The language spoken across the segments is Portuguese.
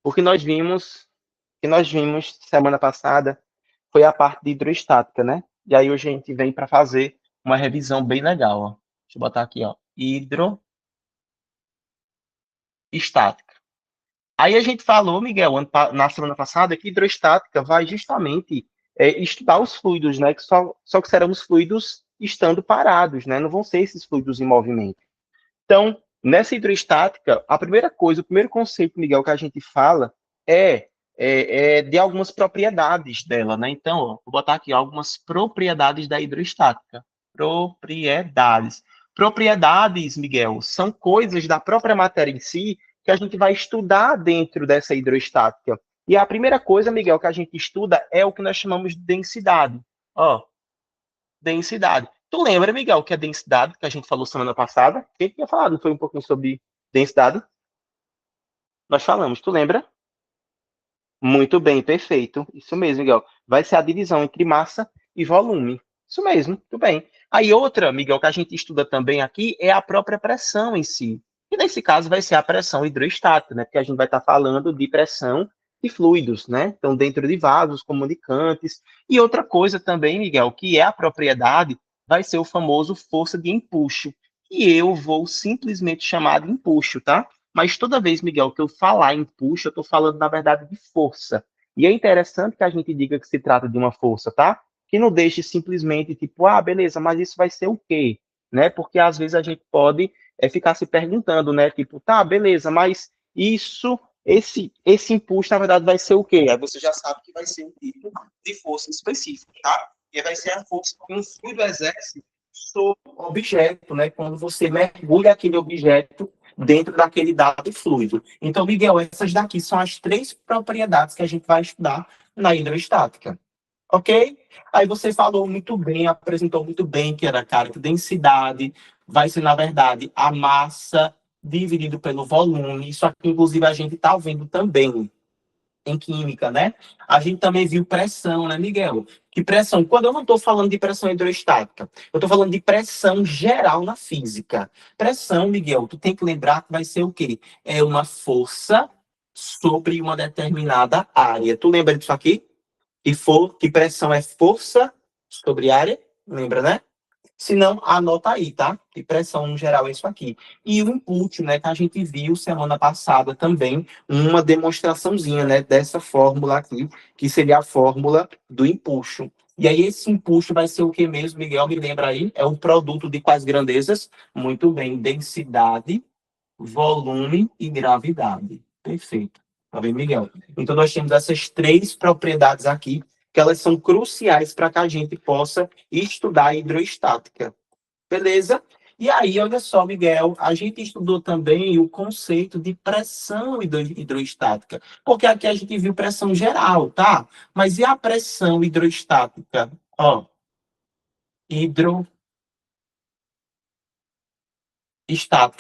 O que nós vimos semana passada foi a parte de hidroestática, né? E aí hoje a gente vem para fazer uma revisão bem legal, ó. Deixa eu botar aqui, ó, hidroestática. Aí a gente falou, Miguel, na semana passada, que hidroestática vai justamente estudar os fluidos, né? Que só que serão os fluidos estando parados, né? Não vão ser esses fluidos em movimento. Então, nessa hidroestática, a primeira coisa, o primeiro conceito, Miguel, que a gente fala é de algumas propriedades dela, né? Então, ó, vou botar aqui algumas propriedades da hidroestática. Propriedades. Propriedades, Miguel, são coisas da própria matéria em si que a gente vai estudar dentro dessa hidroestática. E a primeira coisa, Miguel, que a gente estuda é o que nós chamamos de densidade. Ó, densidade. Tu lembra, Miguel, que a densidade que a gente falou semana passada? Quem tinha falado? Não foi um pouquinho sobre densidade? Nós falamos, tu lembra? Muito bem, perfeito. Isso mesmo, Miguel. Vai ser a divisão entre massa e volume. Isso mesmo, muito bem. Aí outra, Miguel, que a gente estuda também aqui é a própria pressão em si. E nesse caso vai ser a pressão hidroestática, né? Porque a gente vai estar falando de pressão de fluidos, né? Então, dentro de vasos comunicantes. E outra coisa também, Miguel, que é a propriedade, vai ser o famoso força de empuxo. E eu vou simplesmente chamar de empuxo, tá? Mas toda vez, Miguel, que eu falar em puxa, eu estou falando, na verdade, de força. E é interessante que a gente diga que se trata de uma força, tá? Que não deixe simplesmente tipo, ah, beleza, mas isso vai ser o quê? Né? Porque às vezes a gente pode ficar se perguntando, né? Tipo, tá, beleza, mas esse impulso, na verdade, vai ser o quê? Aí você já sabe que vai ser um tipo de força específica, tá? E vai ser a força que um fluido exerce sobre o objeto, né? Quando você mergulha aquele objeto dentro daquele dado fluido. Então, Miguel, essas daqui são as três propriedades que a gente vai estudar na hidroestática. Ok? Aí você falou muito bem, apresentou muito bem que era, cara, que densidade vai ser, na verdade, a massa dividido pelo volume. Isso aqui, inclusive, a gente está vendo também em química, né? A gente também viu pressão, né, Miguel? Que pressão? Quando eu não estou falando de pressão hidrostática, eu estou falando de pressão geral na física. Pressão, Miguel, tu tem que lembrar que vai ser o quê? É uma força sobre uma determinada área. Tu lembra disso aqui? Que pressão é força sobre área? Lembra, né? Se não, anota aí, tá? De pressão no geral é isso aqui. E o input, né, que a gente viu semana passada também, uma demonstraçãozinha, né, dessa fórmula aqui, que seria a fórmula do empuxo. E aí esse empuxo vai ser o que mesmo, Miguel? Me lembra aí? É um produto de quais grandezas? Muito bem, densidade, volume e gravidade. Perfeito. Tá bem, Miguel? Então nós temos essas três propriedades aqui que elas são cruciais para que a gente possa estudar a hidroestática. Beleza? E aí, olha só, Miguel, a gente estudou também o conceito de pressão hidroestática, porque aqui a gente viu pressão geral, tá? Mas e a pressão hidroestática? Ó, hidroestática.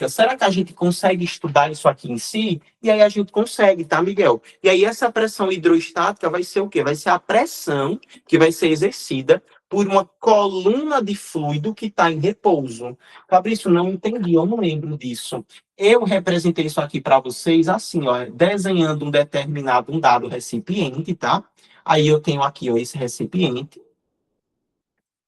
Será que a gente consegue estudar isso aqui em si? E aí a gente consegue, tá, Miguel? E aí essa pressão hidroestática vai ser o quê? Vai ser a pressão que vai ser exercida por uma coluna de fluido que está em repouso. Fabrício, não entendi, eu não lembro disso. Eu representei isso aqui para vocês assim, ó, desenhando um dado recipiente, tá? Aí eu tenho aqui, ó, esse recipiente.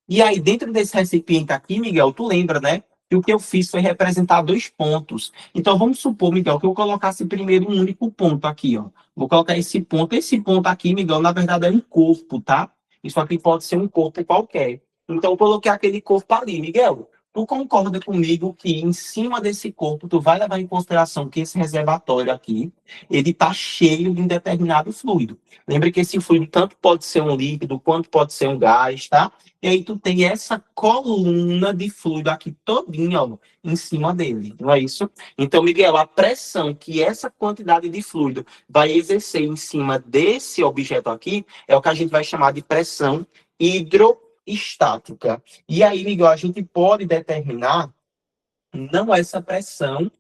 E aí, dentro desse recipiente aqui, Miguel, tu lembra, né? Que o que eu fiz foi representar dois pontos. Então, vamos supor, Miguel, que eu colocasse primeiro um único ponto aqui, ó. Vou colocar esse ponto. Esse ponto aqui, Miguel, na verdade é um corpo, tá? Isso aqui pode ser um corpo qualquer. Então, eu coloquei aquele corpo ali, Miguel. Tu concorda comigo que em cima desse corpo, tu vai levar em consideração que esse reservatório aqui, ele tá cheio de um determinado fluido. Lembra que esse fluido tanto pode ser um líquido, quanto pode ser um gás, tá? E aí tu tem essa coluna de fluido aqui todinha, ó, em cima dele, não é isso? Então, Miguel, a pressão que essa quantidade de fluido vai exercer em cima desse objeto aqui é o que a gente vai chamar de pressão hidroestática. E aí, Miguel, a gente pode determinar não essa pressão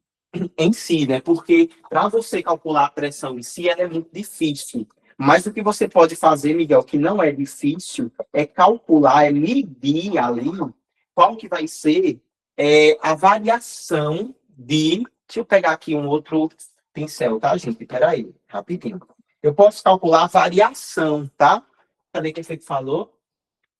em si, né? Porque para você calcular a pressão em si, ela é muito difícil. Mas o que você pode fazer, Miguel, que não é difícil, é calcular, é medir ali qual que vai ser a variação de... Deixa eu pegar aqui um outro pincel, tá, gente? Peraí, rapidinho. Eu posso calcular a variação, tá? Cadê que você falou?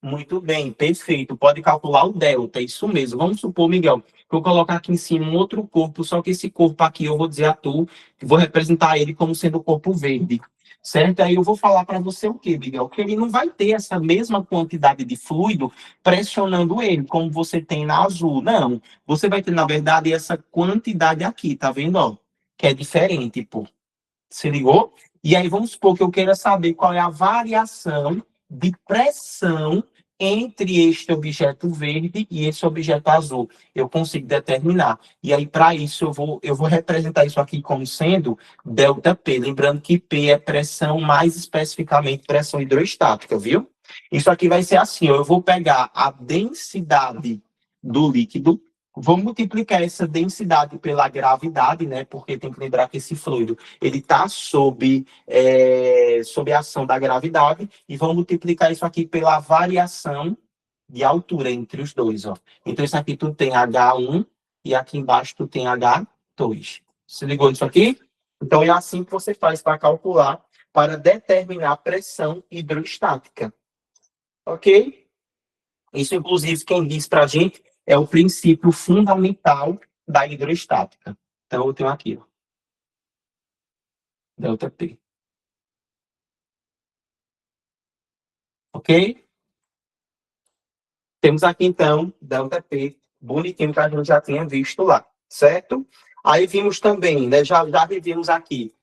Muito bem, perfeito. Pode calcular o delta, isso mesmo. Vamos supor, Miguel, que eu colocar aqui em cima um outro corpo, só que esse corpo aqui eu vou dizer a tu, que vou representar ele como sendo o corpo verde, certo? Aí eu vou falar para você o quê, Miguel? Que ele não vai ter essa mesma quantidade de fluido pressionando ele, como você tem na azul. Não, você vai ter, na verdade, essa quantidade aqui, tá vendo, ó? Que é diferente, pô. Se ligou? E aí vamos supor que eu queira saber qual é a variação de pressão entre este objeto verde e esse objeto azul. Eu consigo determinar. E aí, para isso, eu vou representar isso aqui como sendo ΔP. Lembrando que P é pressão, mais especificamente pressão hidrostática, viu? Isso aqui vai ser assim, ó, eu vou pegar a densidade do líquido, vou multiplicar essa densidade pela gravidade, né? Porque tem que lembrar que esse fluido ele está sob a ação da gravidade, e vamos multiplicar isso aqui pela variação de altura entre os dois, ó. Então, isso aqui tu tem H1 e aqui embaixo tu tem H2. Se ligou nisso aqui? Então, é assim que você faz para calcular, para determinar a pressão hidrostática. Ok? Isso, inclusive, quem diz para a gente é o princípio fundamental da hidrostática. Então, eu tenho aqui, ó, ΔP. Ok? Temos aqui, então, ΔP, bonitinho, que a gente já tinha visto lá, certo? Aí vimos também, né, já revimos aqui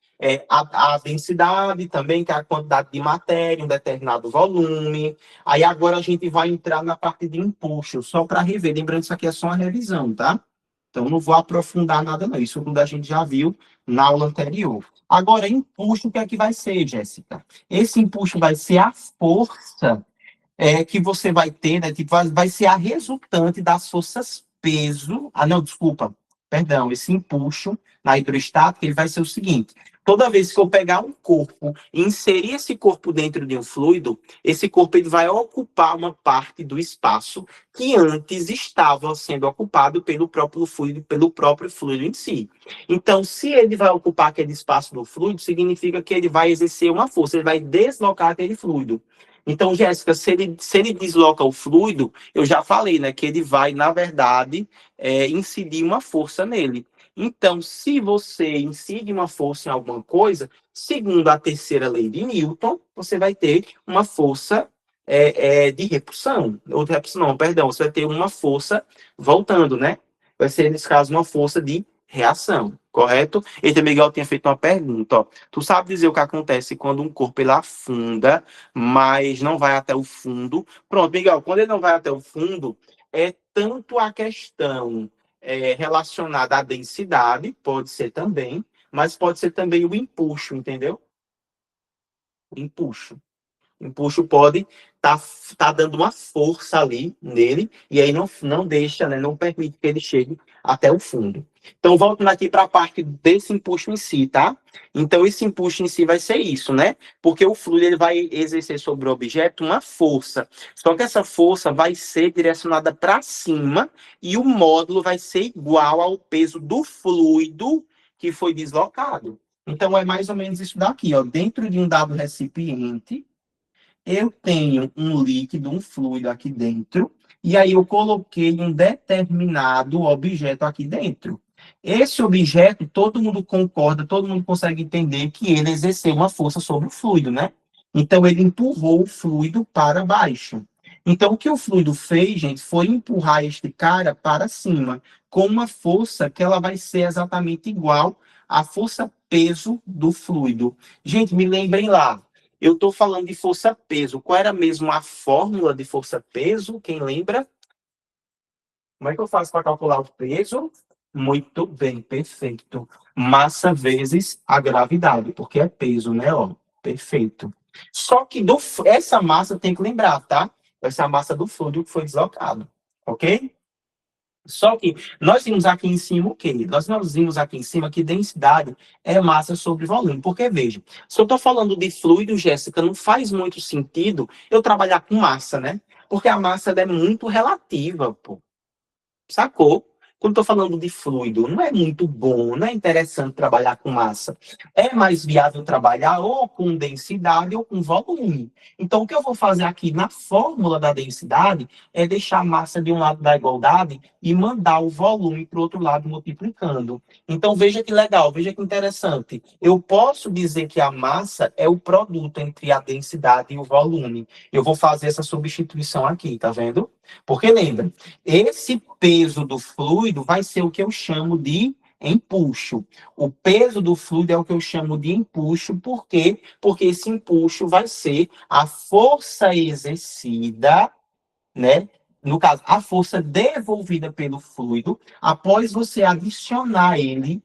a densidade também, que é a quantidade de matéria, um determinado volume. Aí agora a gente vai entrar na parte de empuxo, só para rever. Lembrando que isso aqui é só uma revisão, tá? Então, não vou aprofundar nada, não. Isso tudo a gente já viu na aula anterior. Agora, empuxo, o que é que vai ser, Jéssica? Esse empuxo vai ser a força que você vai ter, né? Tipo, vai ser a resultante das forças peso. Ah, não, desculpa. Perdão, esse empuxo na hidrostática, ele vai ser o seguinte: toda vez que eu pegar um corpo e inserir esse corpo dentro de um fluido, esse corpo ele vai ocupar uma parte do espaço que antes estava sendo ocupado pelo próprio fluido em si. Então, se ele vai ocupar aquele espaço do fluido, significa que ele vai exercer uma força, ele vai deslocar aquele fluido. Então, Jéssica, se ele desloca o fluido, eu já falei, né, que ele vai, na verdade, incidir uma força nele. Então, se você incide uma força em alguma coisa, segundo a terceira lei de Newton, você vai ter uma força de repulsão. Ou de repulsão, não, perdão, você vai ter uma força voltando, né? Vai ser, nesse caso, uma força de reação, correto? E também, Miguel tinha feito uma pergunta, ó. Tu sabe dizer o que acontece quando um corpo ele afunda, mas não vai até o fundo? Pronto, Miguel, quando ele não vai até o fundo, é tanto a questão relacionada à densidade, pode ser também, mas pode ser também o empuxo, entendeu? O empuxo. O empuxo pode tá dando uma força ali nele, e aí não deixa, né, não permite que ele chegue até o fundo. Então, voltando aqui para a parte desse empuxo em si, tá? Então, esse empuxo em si vai ser isso, né? Porque o fluido ele vai exercer sobre o objeto uma força. Só que essa força vai ser direcionada para cima e o módulo vai ser igual ao peso do fluido que foi deslocado. Então, é mais ou menos isso daqui, ó. Dentro de um dado recipiente, eu tenho um líquido, um fluido aqui dentro, e aí eu coloquei um determinado objeto aqui dentro. Esse objeto, todo mundo concorda, todo mundo consegue entender que ele exerceu uma força sobre o fluido, né? Então, ele empurrou o fluido para baixo. Então, o que o fluido fez, gente, foi empurrar este cara para cima, com uma força que ela vai ser exatamente igual à força peso do fluido. Gente, me lembrem lá, eu estou falando de força-peso. Qual era mesmo a fórmula de força-peso? Quem lembra? Como é que eu faço para calcular o peso? Muito bem, perfeito. Massa vezes a gravidade, porque é peso, né? Ó, perfeito. Só que essa massa tem que lembrar, tá? Essa é a massa do fluido que foi deslocado, ok? Só que nós vimos aqui em cima o quê? Nós vimos aqui em cima que densidade é massa sobre volume. Porque, veja, se eu estou falando de fluido, Jéssica, não faz muito sentido eu trabalhar com massa, né? Porque a massa ela é muito relativa, pô. Sacou? quando estou falando de fluido, não é muito bom, não é interessante trabalhar com massa. É mais viável trabalhar ou com densidade ou com volume. Então, o que eu vou fazer aqui na fórmula da densidade é deixar a massa de um lado da igualdade e mandar o volume para o outro lado multiplicando. Então, veja que legal, veja que interessante. Eu posso dizer que a massa é o produto entre a densidade e o volume. Eu vou fazer essa substituição aqui, tá vendo? Porque lembra, esse peso do fluido vai ser o que eu chamo de empuxo. O peso do fluido é o que eu chamo de empuxo, por quê? Porque esse empuxo vai ser a força exercida, né? No caso, a força devolvida pelo fluido após você adicionar ele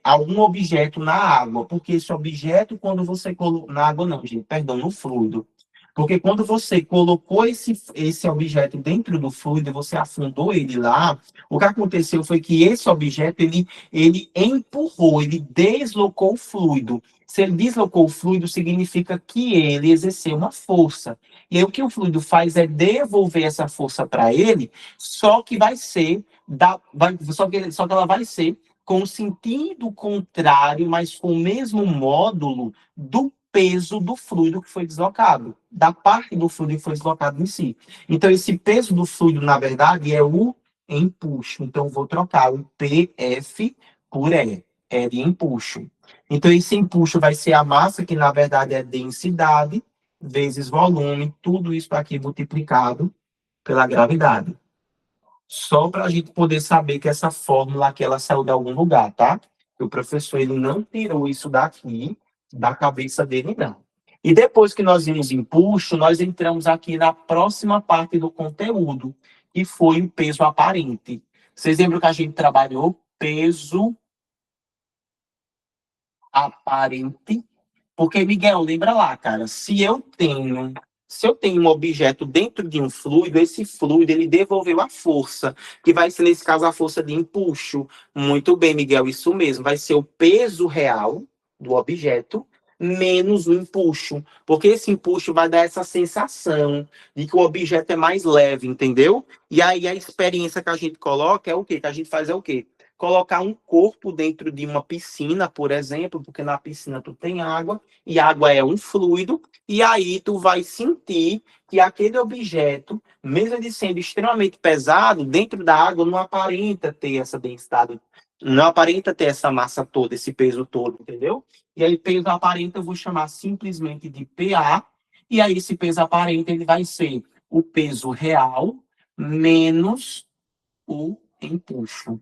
a um objeto na água. Porque esse objeto, quando você colocou... Na água não, gente, perdão, no fluido. Porque quando você colocou esse objeto dentro do fluido, você afundou ele lá, o que aconteceu foi que esse objeto, ele empurrou, ele deslocou o fluido. Se ele deslocou o fluido, significa que ele exerceu uma força. E aí, o que o fluido faz é devolver essa força para ele, só que vai ser, só que ela vai ser com sentido contrário, mas com o mesmo módulo do peso do fluido que foi deslocado, da parte do fluido que foi deslocado em si. Então, esse peso do fluido, na verdade, é o empuxo. Então, eu vou trocar o PF por E. É de empuxo. Então, esse empuxo vai ser a massa, que na verdade é densidade, vezes volume, tudo isso aqui multiplicado pela gravidade. Só para a gente poder saber que essa fórmula aqui, ela saiu de algum lugar, tá? O professor, ele não tirou isso daqui, da cabeça dele, não. E depois que nós vimos empuxo, nós entramos aqui na próxima parte do conteúdo, que foi o peso aparente. Vocês lembram que a gente trabalhou peso aparente? Porque, Miguel, lembra lá, cara, se eu tenho um objeto dentro de um fluido, esse fluido, ele devolveu a força, que vai ser, nesse caso, a força de empuxo. Muito bem, Miguel, isso mesmo. Vai ser o peso real do objeto menos o empuxo. Porque esse empuxo vai dar essa sensação de que o objeto é mais leve, entendeu? E aí a experiência que a gente coloca é o quê? Que a gente faz é o quê? Colocar um corpo dentro de uma piscina, por exemplo, porque na piscina tu tem água, e água é um fluido, e aí tu vai sentir que aquele objeto, mesmo ele sendo extremamente pesado, dentro da água não aparenta ter essa densidade, não aparenta ter essa massa toda, esse peso todo, entendeu? E aí peso aparente eu vou chamar simplesmente de PA, e aí esse peso aparente ele vai ser o peso real menos o empuxo.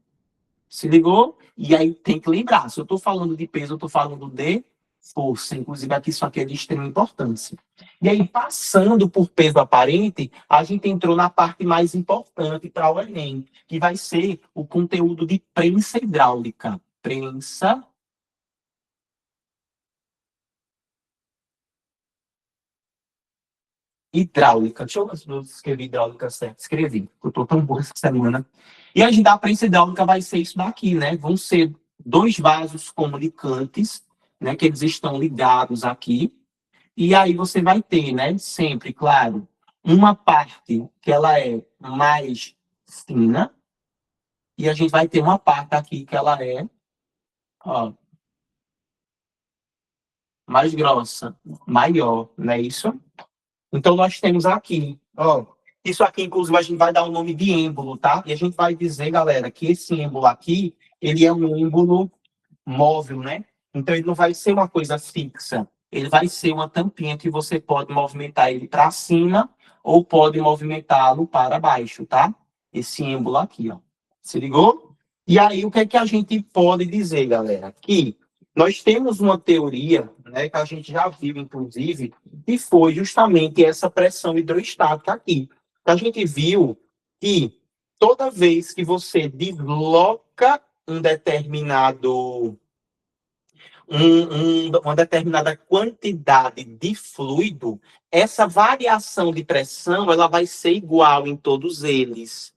Se ligou? E aí tem que lembrar, se eu estou falando de peso, eu estou falando de força. Inclusive, aqui isso aqui é de extrema importância. E aí, passando por peso aparente, a gente entrou na parte mais importante para o Enem, que vai ser o conteúdo de prensa hidráulica. Prensa hidráulica. Deixa eu ver se eu escrevi hidráulica certo. Escrevi, eu estou tão burro essa semana. E a gente da prensa hidráulica vai ser isso daqui, né? Vão ser dois vasos comunicantes, né? Que eles estão ligados aqui. E aí você vai ter, né? Sempre, claro, uma parte que ela é mais fina. E a gente vai ter uma parte aqui que ela é, ó, mais grossa, maior, não é isso? Então, nós temos aqui, ó, isso aqui, inclusive, a gente vai dar o nome de êmbolo, tá? E a gente vai dizer, galera, que esse êmbolo aqui, ele é um êmbolo móvel, né? Então, ele não vai ser uma coisa fixa. Ele vai ser uma tampinha que você pode movimentar ele para cima ou pode movimentá-lo para baixo, tá? Esse êmbolo aqui, ó. Se ligou? E aí, o que é que a gente pode dizer, galera? Que nós temos uma teoria, né, que a gente já viu, inclusive, que foi justamente essa pressão hidroestática aqui. A gente viu que toda vez que você desloca um determinado uma determinada quantidade de fluido, essa variação de pressão ela vai ser igual em todos eles.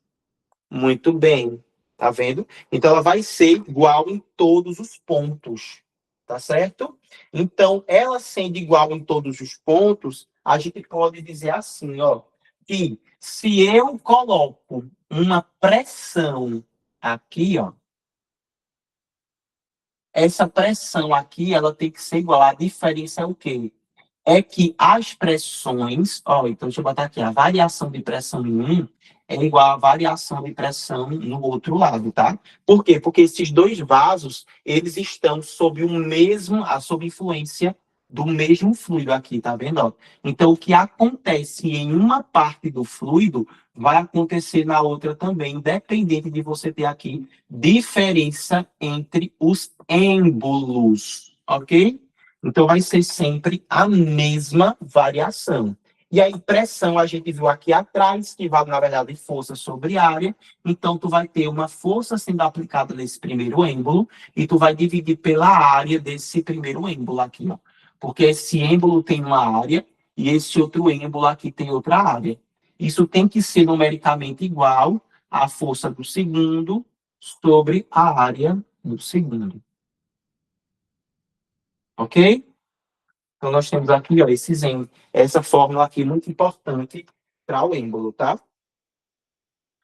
Muito bem, tá vendo? Então ela vai ser igual em todos os pontos, tá certo? Então, ela sendo igual em todos os pontos, a gente pode dizer assim, ó, que se eu coloco uma pressão aqui, ó, essa pressão aqui, ela tem que ser igual. A diferença é o quê? É que as pressões, ó, então deixa eu botar aqui, a variação de pressão em um é igual à variação de pressão no outro lado, tá? Por quê? Porque esses dois vasos, eles estão sob o mesmo, sob influência do mesmo fluido aqui, tá vendo? Ó? Então, o que acontece em uma parte do fluido vai acontecer na outra também, independente de você ter aqui diferença entre os êmbolos, ok? Então, vai ser sempre a mesma variação. E aí, pressão, a gente viu aqui atrás, que vale, na verdade, força sobre área. Então, tu vai ter uma força sendo aplicada nesse primeiro êmbolo e tu vai dividir pela área desse primeiro êmbolo aqui, ó. Porque esse êmbolo tem uma área e esse outro êmbolo aqui tem outra área. Isso tem que ser numericamente igual à força do segundo sobre a área do segundo. Ok? Então, nós temos aqui, ó, essa fórmula aqui muito importante para o êmbolo, tá?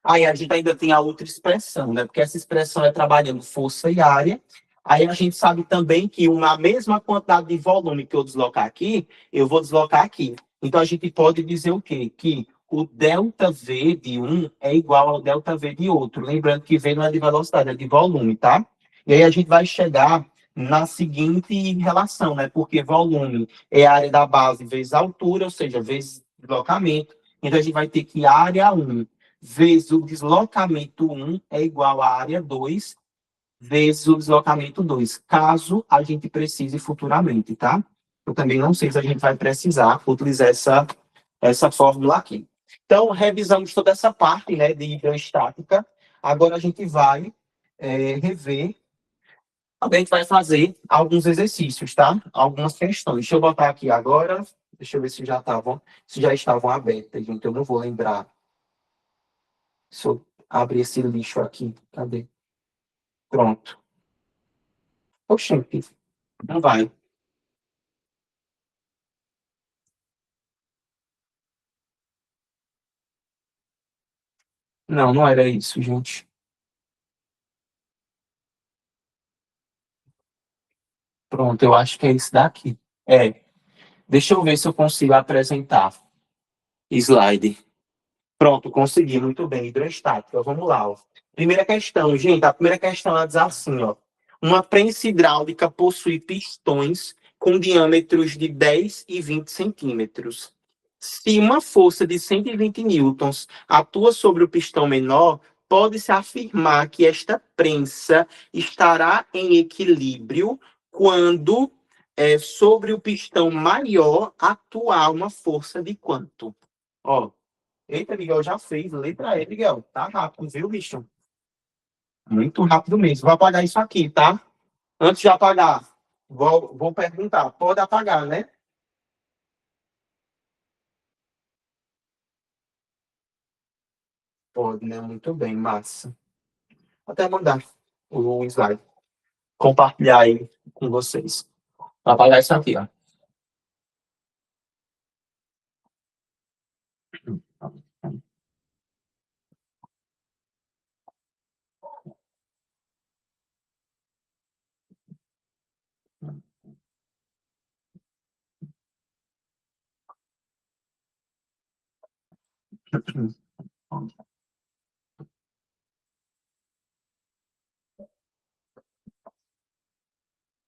Aí a gente ainda tem a outra expressão, né? Porque essa expressão é trabalhando força e área. Aí a gente sabe também que uma mesma quantidade de volume que eu deslocar aqui, eu vou deslocar aqui. Então a gente pode dizer o quê? Que o ΔV de um é igual ao ΔV de outro. Lembrando que V não é de velocidade, é de volume, tá? E aí a gente vai chegar na seguinte relação, né? Porque volume é a área da base vezes a altura, ou seja, vezes deslocamento. Então a gente vai ter que área 1 vezes o deslocamento 1 é igual à área 2 vezes o deslocamento 2, caso a gente precise futuramente, tá? Eu também não sei se a gente vai precisar utilizar essa fórmula aqui. Então, revisamos toda essa parte, né, de hidroestática. Agora a gente vai rever. Também a gente vai fazer alguns exercícios, tá? Algumas questões. Deixa eu botar aqui agora. Deixa eu ver se já estavam abertas, gente. Eu não vou lembrar. Se eu abrir esse lixo aqui, cadê? Pronto. Oxente, não vai. Não, não era isso, gente. Pronto, eu acho que é isso daqui. É, deixa eu ver se eu consigo apresentar. Slide. Pronto, consegui, muito bem. Hidroestática, vamos lá. Ó. Primeira questão, gente, a primeira questão ela diz assim, ó. Uma prensa hidráulica possui pistões com diâmetros de 10 e 20 centímetros. Se uma força de 120 newtons atua sobre o pistão menor, pode-se afirmar que esta prensa estará em equilíbrio quando sobre o pistão maior atuar uma força de quanto? Ó, eita, Miguel, já fez. Letra E, Miguel. Tá rápido, viu, bicho? Muito rápido mesmo. Vou apagar isso aqui, tá? Antes de apagar, vou perguntar. Pode apagar, né? Pode, né? Muito bem, massa. Vou até mandar o slide. Compartilhar aí com vocês. Vou apagar isso aqui, ó.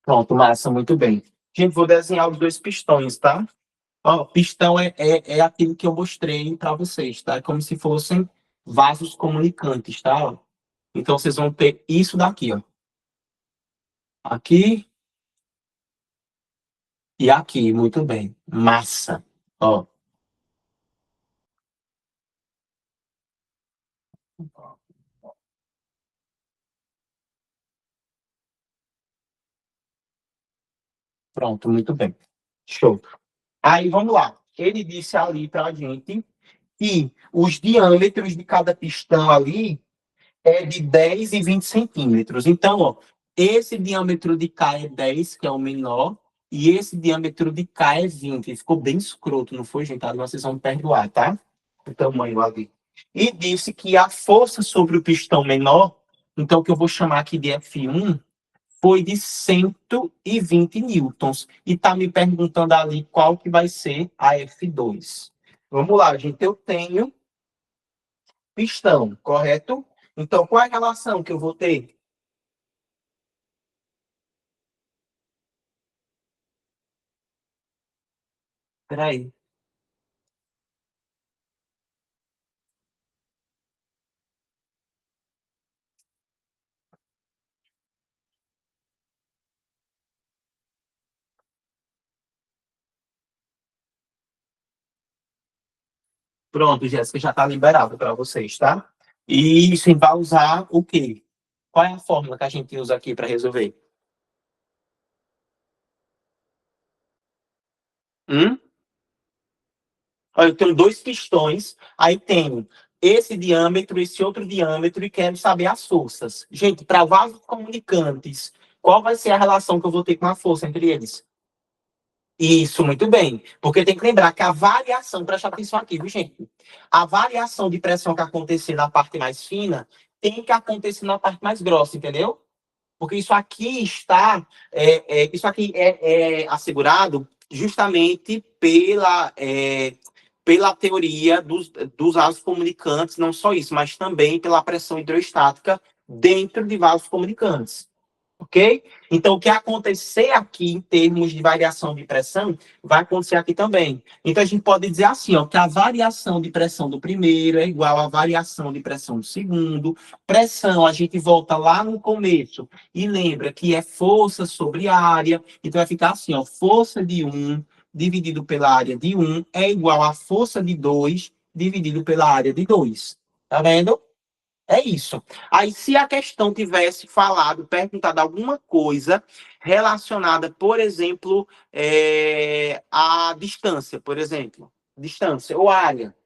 Pronto, massa, muito bem. Gente, vou desenhar os dois pistões, tá? Ó, pistão é aquilo que eu mostrei para vocês, tá? É como se fossem vasos comunicantes, tá? Ó. Então, vocês vão ter isso daqui, ó. Aqui e aqui, muito bem. Massa. Ó, pronto, muito bem. Show. Aí, vamos lá. Ele disse ali para a gente que os diâmetros de cada pistão ali é de 10 e 20 centímetros. Então, ó, esse diâmetro de cá é 10, que é o menor, e esse diâmetro de cá é 20. Ficou bem escroto, não foi, gente? Agora vocês vão me perdoar, tá? O tamanho ali. E disse que a força sobre o pistão menor Então, o que eu vou chamar aqui de F1 foi de 120 newtons. E está me perguntando ali qual que vai ser a F2. Vamos lá, gente. Eu tenho pistão, correto? Então, qual é a relação que eu vou ter? Peraí. Pronto, Jéssica, já está liberado para vocês, tá? E isso vai usar o quê? Qual é a fórmula que a gente usa aqui para resolver? Hum? Olha, eu tenho dois pistões, aí tenho esse diâmetro, esse outro diâmetro, e quero saber as forças. Gente, para vasos comunicantes, qual vai ser a relação que eu vou ter com a força entre eles? Isso, muito bem. Porque tem que lembrar que a variação, presta atenção aqui, viu, gente? A variação de pressão que acontecer na parte mais fina tem que acontecer na parte mais grossa, entendeu? Porque isso aqui está, isso aqui é assegurado justamente pela teoria dos vasos comunicantes, não só isso, mas também pela pressão hidroestática dentro de vasos comunicantes. Ok? Então, o que acontecer aqui em termos de variação de pressão, vai acontecer aqui também. Então, a gente pode dizer assim, ó, que a variação de pressão do primeiro é igual à variação de pressão do segundo. Pressão, a gente volta lá no começo e lembra que é força sobre área. Então, vai ficar assim, ó, força de um dividido pela área de um é igual à força de 2 dividido pela área de 2. Tá vendo? É isso. Aí, se a questão tivesse falado, perguntado alguma coisa relacionada, por exemplo, à distância, por exemplo, distância ou área,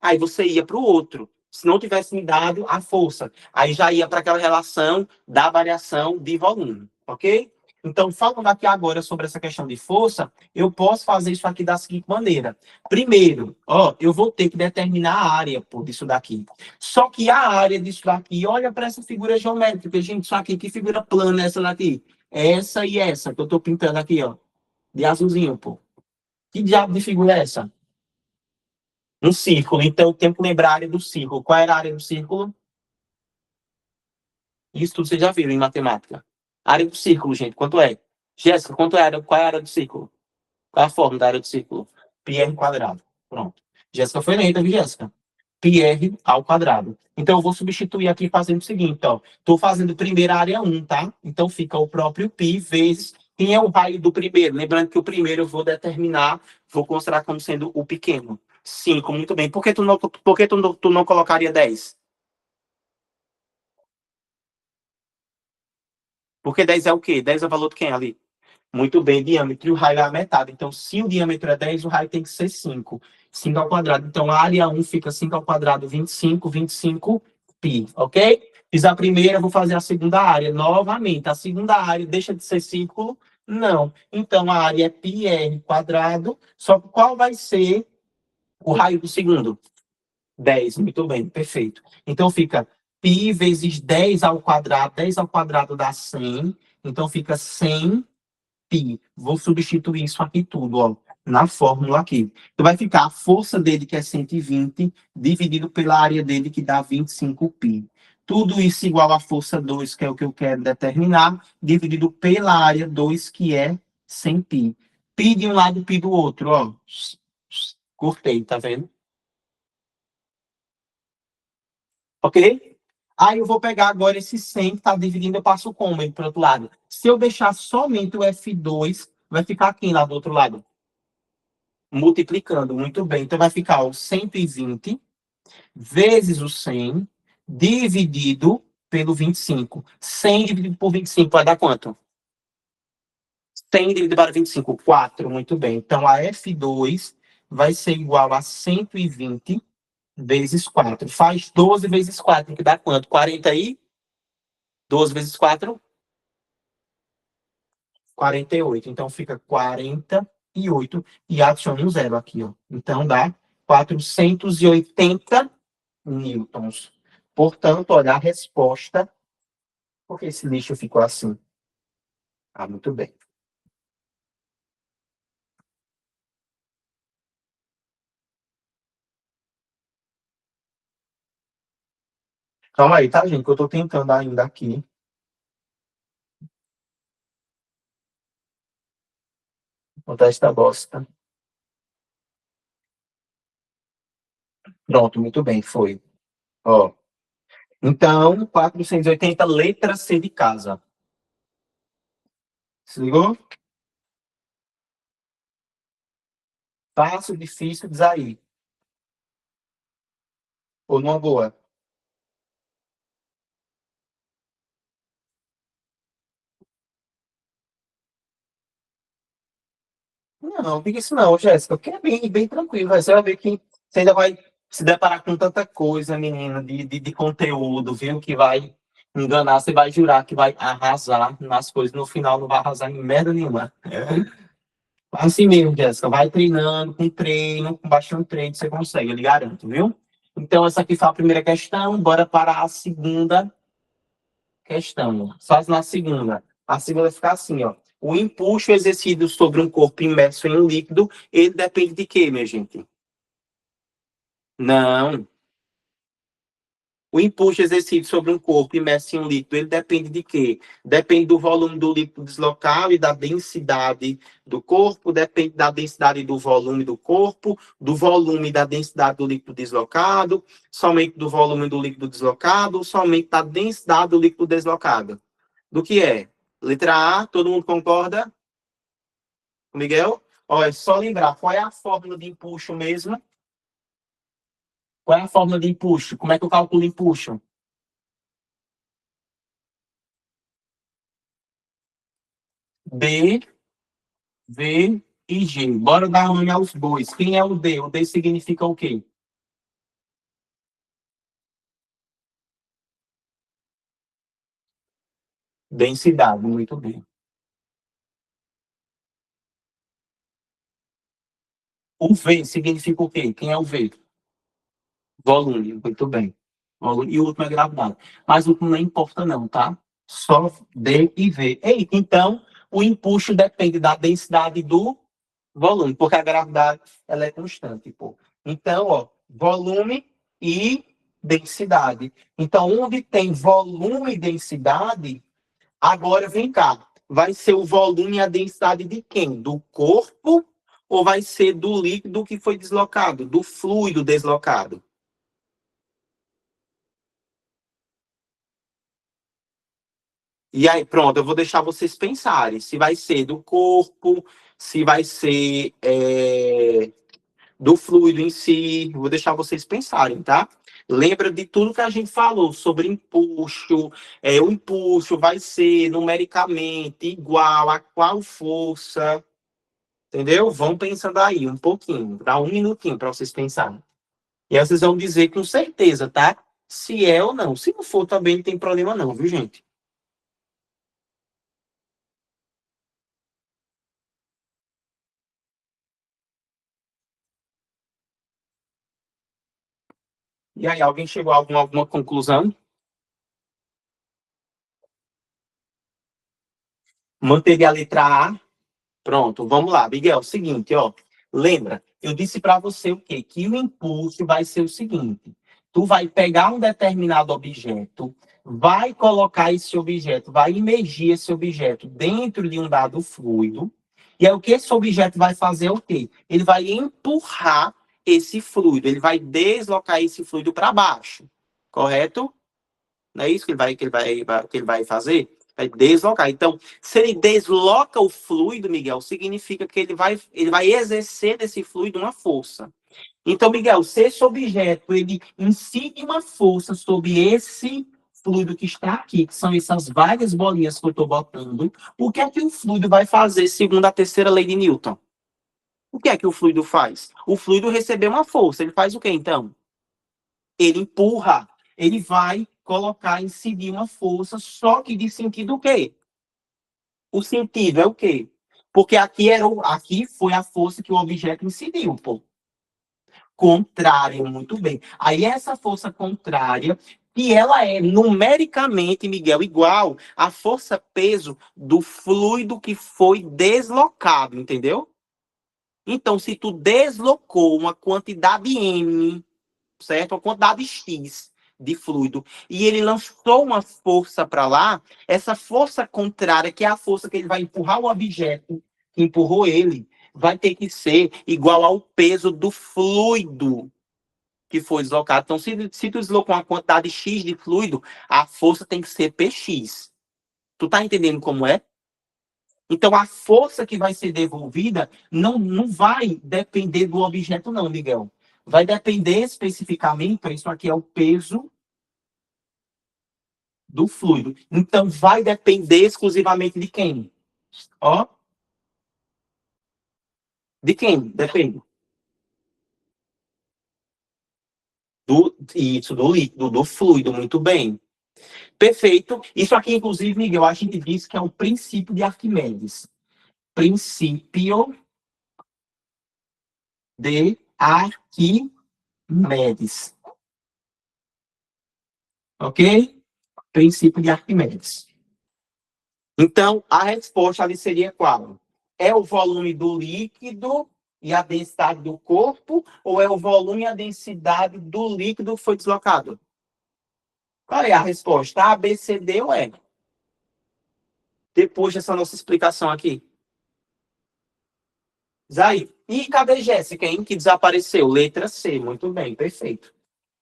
aí você ia para o outro. Se não tivesse me dado a força, aí já ia para aquela relação da variação de volume, ok? Então, falando aqui agora sobre essa questão de força, eu posso fazer isso aqui da seguinte maneira. Primeiro, ó, eu vou ter que determinar a área por disso daqui. Só que a área disso daqui, olha para essa figura geométrica, gente, isso aqui, que figura plana é essa daqui? Essa e essa que eu estou pintando aqui, ó, de azulzinho, pô. Que diabo de figura é essa? Um círculo. Então, eu tenho que lembrar a área do círculo. Qual era a área do círculo? Isso tudo vocês já viram em matemática. A área do círculo, gente, quanto é? Jéssica, quanto é? Qual é a área do círculo? Qual é a forma da área do círculo? Πr quadrado. Pronto. Jéssica foi lenta, viu, Jéssica? Πr ao quadrado. Então, eu vou substituir aqui fazendo o seguinte, ó. Estou fazendo primeiro a área 1, tá? Então, fica o próprio π vezes quem é o raio do primeiro. Lembrando que o primeiro eu vou determinar, vou considerar como sendo o pequeno. 5, muito bem. Por que tu não colocaria 10? Porque 10 é o quê? 10 é o valor de quem ali? Muito bem, diâmetro. E o raio é a metade. Então, se o diâmetro é 10, o raio tem que ser 5. 5 ao quadrado. Então, a área 1 fica 5 ao quadrado, 25 π, ok? Fiz a primeira, vou fazer a segunda área. Novamente, a segunda área deixa de ser círculo? Não. Então, a área é πr quadrado. Só que qual vai ser o raio do segundo? 10, muito bem, perfeito. Então fica π vezes 10 ao quadrado dá 100, então fica 100 π. Vou substituir isso aqui tudo, ó, na fórmula aqui. Então vai ficar a força dele, que é 120, dividido pela área dele, que dá 25 π. Tudo isso igual à força 2, que é o que eu quero determinar, dividido pela área 2, que é 100 π. Π de um lado, π do outro, ó. Cortei, tá vendo? Ok? Aí eu vou pegar agora esse 100 que está dividindo, eu passo como aí para o outro lado. Se eu deixar somente o F2, vai ficar quem lá do outro lado? Multiplicando, muito bem. Então vai ficar o 120 vezes o 100 dividido pelo 25. 100 dividido por 25 vai dar quanto? 100 dividido para 25, 4. Muito bem. Então a F2 vai ser igual a 120 vezes 4. Faz 12 vezes 4, que dá quanto? 40 aí? 12 vezes 4, 48. Então fica 48 e adicione um zero aqui, ó. Então dá 480 newtons. Portanto, olha, a resposta Por que esse lixo ficou assim? Ah, muito bem. Calma aí, tá, gente? Que eu tô tentando ainda aqui. Botar esta bosta. Pronto, muito bem, foi. Ó. Então, 480, letra C de casa. Se ligou? Fácil, difícil, diz aí. Ou numa boa. Não, diga isso não, Jéssica, porque é bem tranquilo. Você vai ver que você ainda vai se deparar com tanta coisa, menina, de conteúdo, viu? Que vai enganar, você vai jurar que vai arrasar nas coisas. No final não vai arrasar em merda nenhuma. Assim mesmo, Jéssica, vai treinando, com treino, com bastante treino, você consegue, eu lhe garanto, viu? Então, essa aqui foi a primeira questão, bora para a segunda questão. Faz na segunda. A segunda fica assim, ó. O empuxo exercido sobre um corpo imerso em um líquido, ele depende de quê, minha gente? Não. O empuxo exercido sobre um corpo imerso em um líquido, ele depende de quê? Depende do volume do líquido deslocado e da densidade do corpo, depende da densidade do volume do corpo, do volume e da densidade do líquido deslocado, somente do volume do líquido deslocado, somente da densidade do líquido deslocado. Do que é? Letra A, todo mundo concorda? Miguel? Olha, só lembrar, qual é a fórmula de empuxo mesmo? Qual é a fórmula de empuxo? Como é que eu calculo empuxo? B, V e G. Bora dar nome aos bois. Quem é o D? O D significa o quê? Densidade, muito bem. O V significa o quê? Quem é o V? Volume, muito bem. Volume. E o último é gravidade. Mas o último não importa não, tá? Só D e V. Eita, então, o empuxo depende da densidade do volume, porque a gravidade ela é constante, pô. Então, ó, volume e densidade. Então, onde tem volume e densidade, agora vem cá. Vai ser o volume e a densidade de quem? Do corpo ou vai ser do líquido que foi deslocado, do fluido deslocado? E aí, pronto, eu vou deixar vocês pensarem se vai ser do corpo, se vai ser do fluido em si. Vou deixar vocês pensarem, tá? Lembra de tudo que a gente falou sobre empuxo. O impulso vai ser numericamente igual a qual força, entendeu? Vão pensando aí um pouquinho, dá um minutinho para vocês pensarem. E aí vocês vão dizer com certeza, tá? Se é ou não. Se não for, também não tem problema não, viu, gente? E aí, alguém chegou a alguma conclusão? Manteve a letra A. Pronto, vamos lá, Miguel. Seguinte, ó. Lembra, eu disse para você o quê? Que o impulso vai ser o seguinte: tu vai pegar um determinado objeto, vai colocar esse objeto, vai imergir esse objeto dentro de um dado fluido, e aí o que esse objeto vai fazer é o quê? Ele vai empurrar esse fluido, ele vai deslocar esse fluido para baixo, correto? Não é isso que ele vai fazer? Vai deslocar. Então, se ele desloca o fluido, Miguel, significa que ele vai exercer desse fluido uma força. Então, Miguel, se esse objeto ele incide uma força sobre esse fluido que está aqui, que são essas várias bolinhas que eu estou botando, o que é que o fluido vai fazer segundo a terceira lei de Newton? O que é que o fluido faz? O fluido recebeu uma força. Ele faz o quê, então? Ele empurra, ele vai colocar, incidir uma força, só que de sentido o quê? O sentido é o quê? Porque aqui foi a força que o objeto incidiu, pô. Contrária, muito bem. Aí essa força contrária E ela é numericamente, Miguel, igual à força-peso do fluido que foi deslocado, entendeu? Então, se tu deslocou uma quantidade M, certo? Uma quantidade X de fluido, e ele lançou uma força para lá, essa força contrária, que é a força que ele vai empurrar o objeto que empurrou ele, vai ter que ser igual ao peso do fluido que foi deslocado. Então, se tu deslocou uma quantidade X de fluido, a força tem que ser PX. Tu tá entendendo como é? Então, a força que vai ser devolvida não vai depender do objeto, não, Miguel. Vai depender especificamente, isso aqui é o peso do fluido. Então, vai depender exclusivamente de quem? Ó, de quem? Depende. Do líquido, do fluido, muito bem. Perfeito. Isso aqui, inclusive, Miguel, a gente diz que é o princípio de Arquimedes. Princípio de Arquimedes. Ok? Princípio de Arquimedes. Então, a resposta ali seria qual? É o volume do líquido e a densidade do corpo, ou é o volume e a densidade do líquido que foi deslocado? Qual é a resposta? A, B, C, D ou E? Depois dessa nossa explicação aqui. Zay. E cadê Jéssica, hein? Que desapareceu? Letra C. Muito bem, perfeito.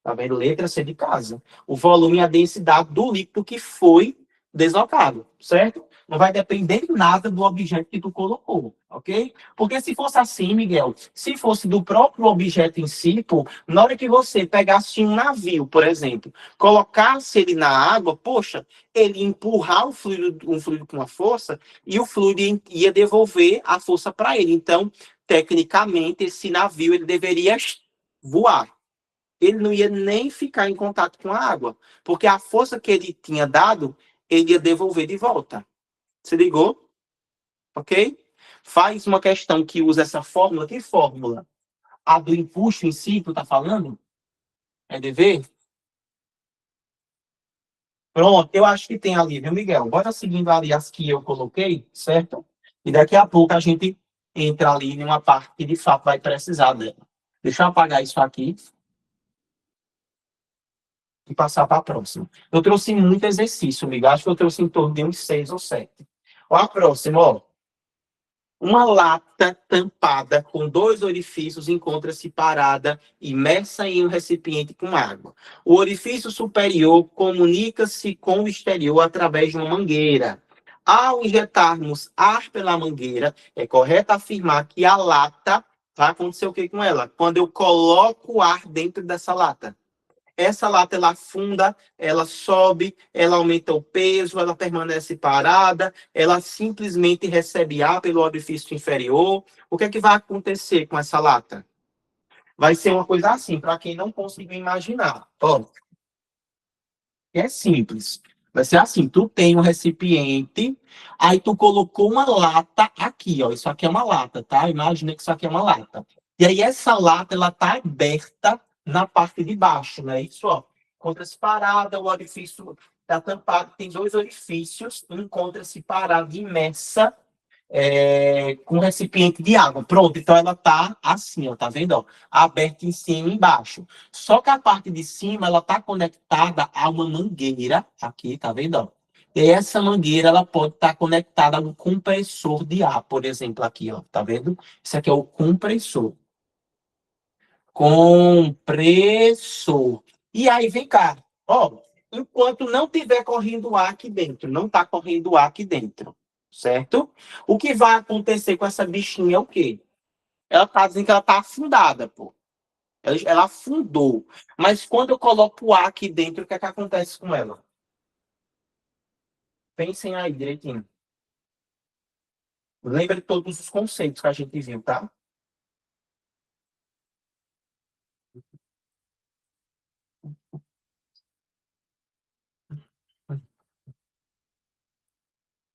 Tá vendo? Letra C de casa. O volume e a densidade do líquido que foi deslocado, certo? Não vai depender nada do objeto que tu colocou, ok? Porque se fosse assim, Miguel, se fosse do próprio objeto em si, pô, na hora que você pegasse um navio, por exemplo, colocasse ele na água, poxa, ele ia empurrar um fluido com uma força e o fluido ia devolver a força para ele. Então, tecnicamente, esse navio ele deveria voar, ele não ia nem ficar em contato com a água, porque a força que ele tinha dado, ele ia devolver de volta. Se ligou? Ok? Faz uma questão que usa essa fórmula. Que fórmula? A do empuxo em si, tu tá falando? É dever? Pronto, eu acho que tem ali, viu, Miguel? Bora seguindo ali as que eu coloquei, certo? E daqui a pouco a gente entra ali em uma parte que de fato vai precisar dela. Deixa eu apagar isso aqui e passar para a próxima. Eu trouxe muito exercício, Miguel. Acho que eu trouxe em torno de uns 6 ou 7. Ó, a próxima, ó. Uma lata tampada com 2 orifícios encontra-se parada, imersa em um recipiente com água. O orifício superior comunica-se com o exterior através de uma mangueira. Ao injetarmos ar pela mangueira, é correto afirmar que a lata vai acontecer o que com ela? Quando eu coloco o ar dentro dessa lata, essa lata ela afunda, ela sobe, ela aumenta o peso, ela permanece parada, ela simplesmente recebe ar pelo orifício inferior. O que é que vai acontecer com essa lata? Vai ser uma coisa assim, para quem não conseguiu imaginar. Ó, é simples. Vai ser assim, tu tem um recipiente, aí tu colocou uma lata aqui, ó. Isso aqui é uma lata, tá? Imagina que isso aqui é uma lata. E aí essa lata, ela tá aberta na parte de baixo, né? Isso, ó. Encontra-se parada, o orifício tá tampado, tem 2 orifícios, encontra-se parada imersa com um recipiente de água. Pronto, então ela tá assim, ó, tá vendo? Ó, aberta em cima e embaixo. Só que a parte de cima, ela tá conectada a uma mangueira, aqui, tá vendo? Ó? E essa mangueira, ela pode estar conectada a um compressor de ar, por exemplo, aqui, ó, tá vendo? Isso aqui é o compressor. Compressor. E aí, vem cá, ó, enquanto não tiver correndo ar aqui dentro, não tá correndo ar aqui dentro, certo? O que vai acontecer com essa bichinha é o quê? Ela tá dizendo que ela tá afundada, pô. Ela afundou. Mas quando eu coloco o ar aqui dentro, o que é que acontece com ela? Pensem aí direitinho. Lembra de todos os conceitos que a gente viu, tá?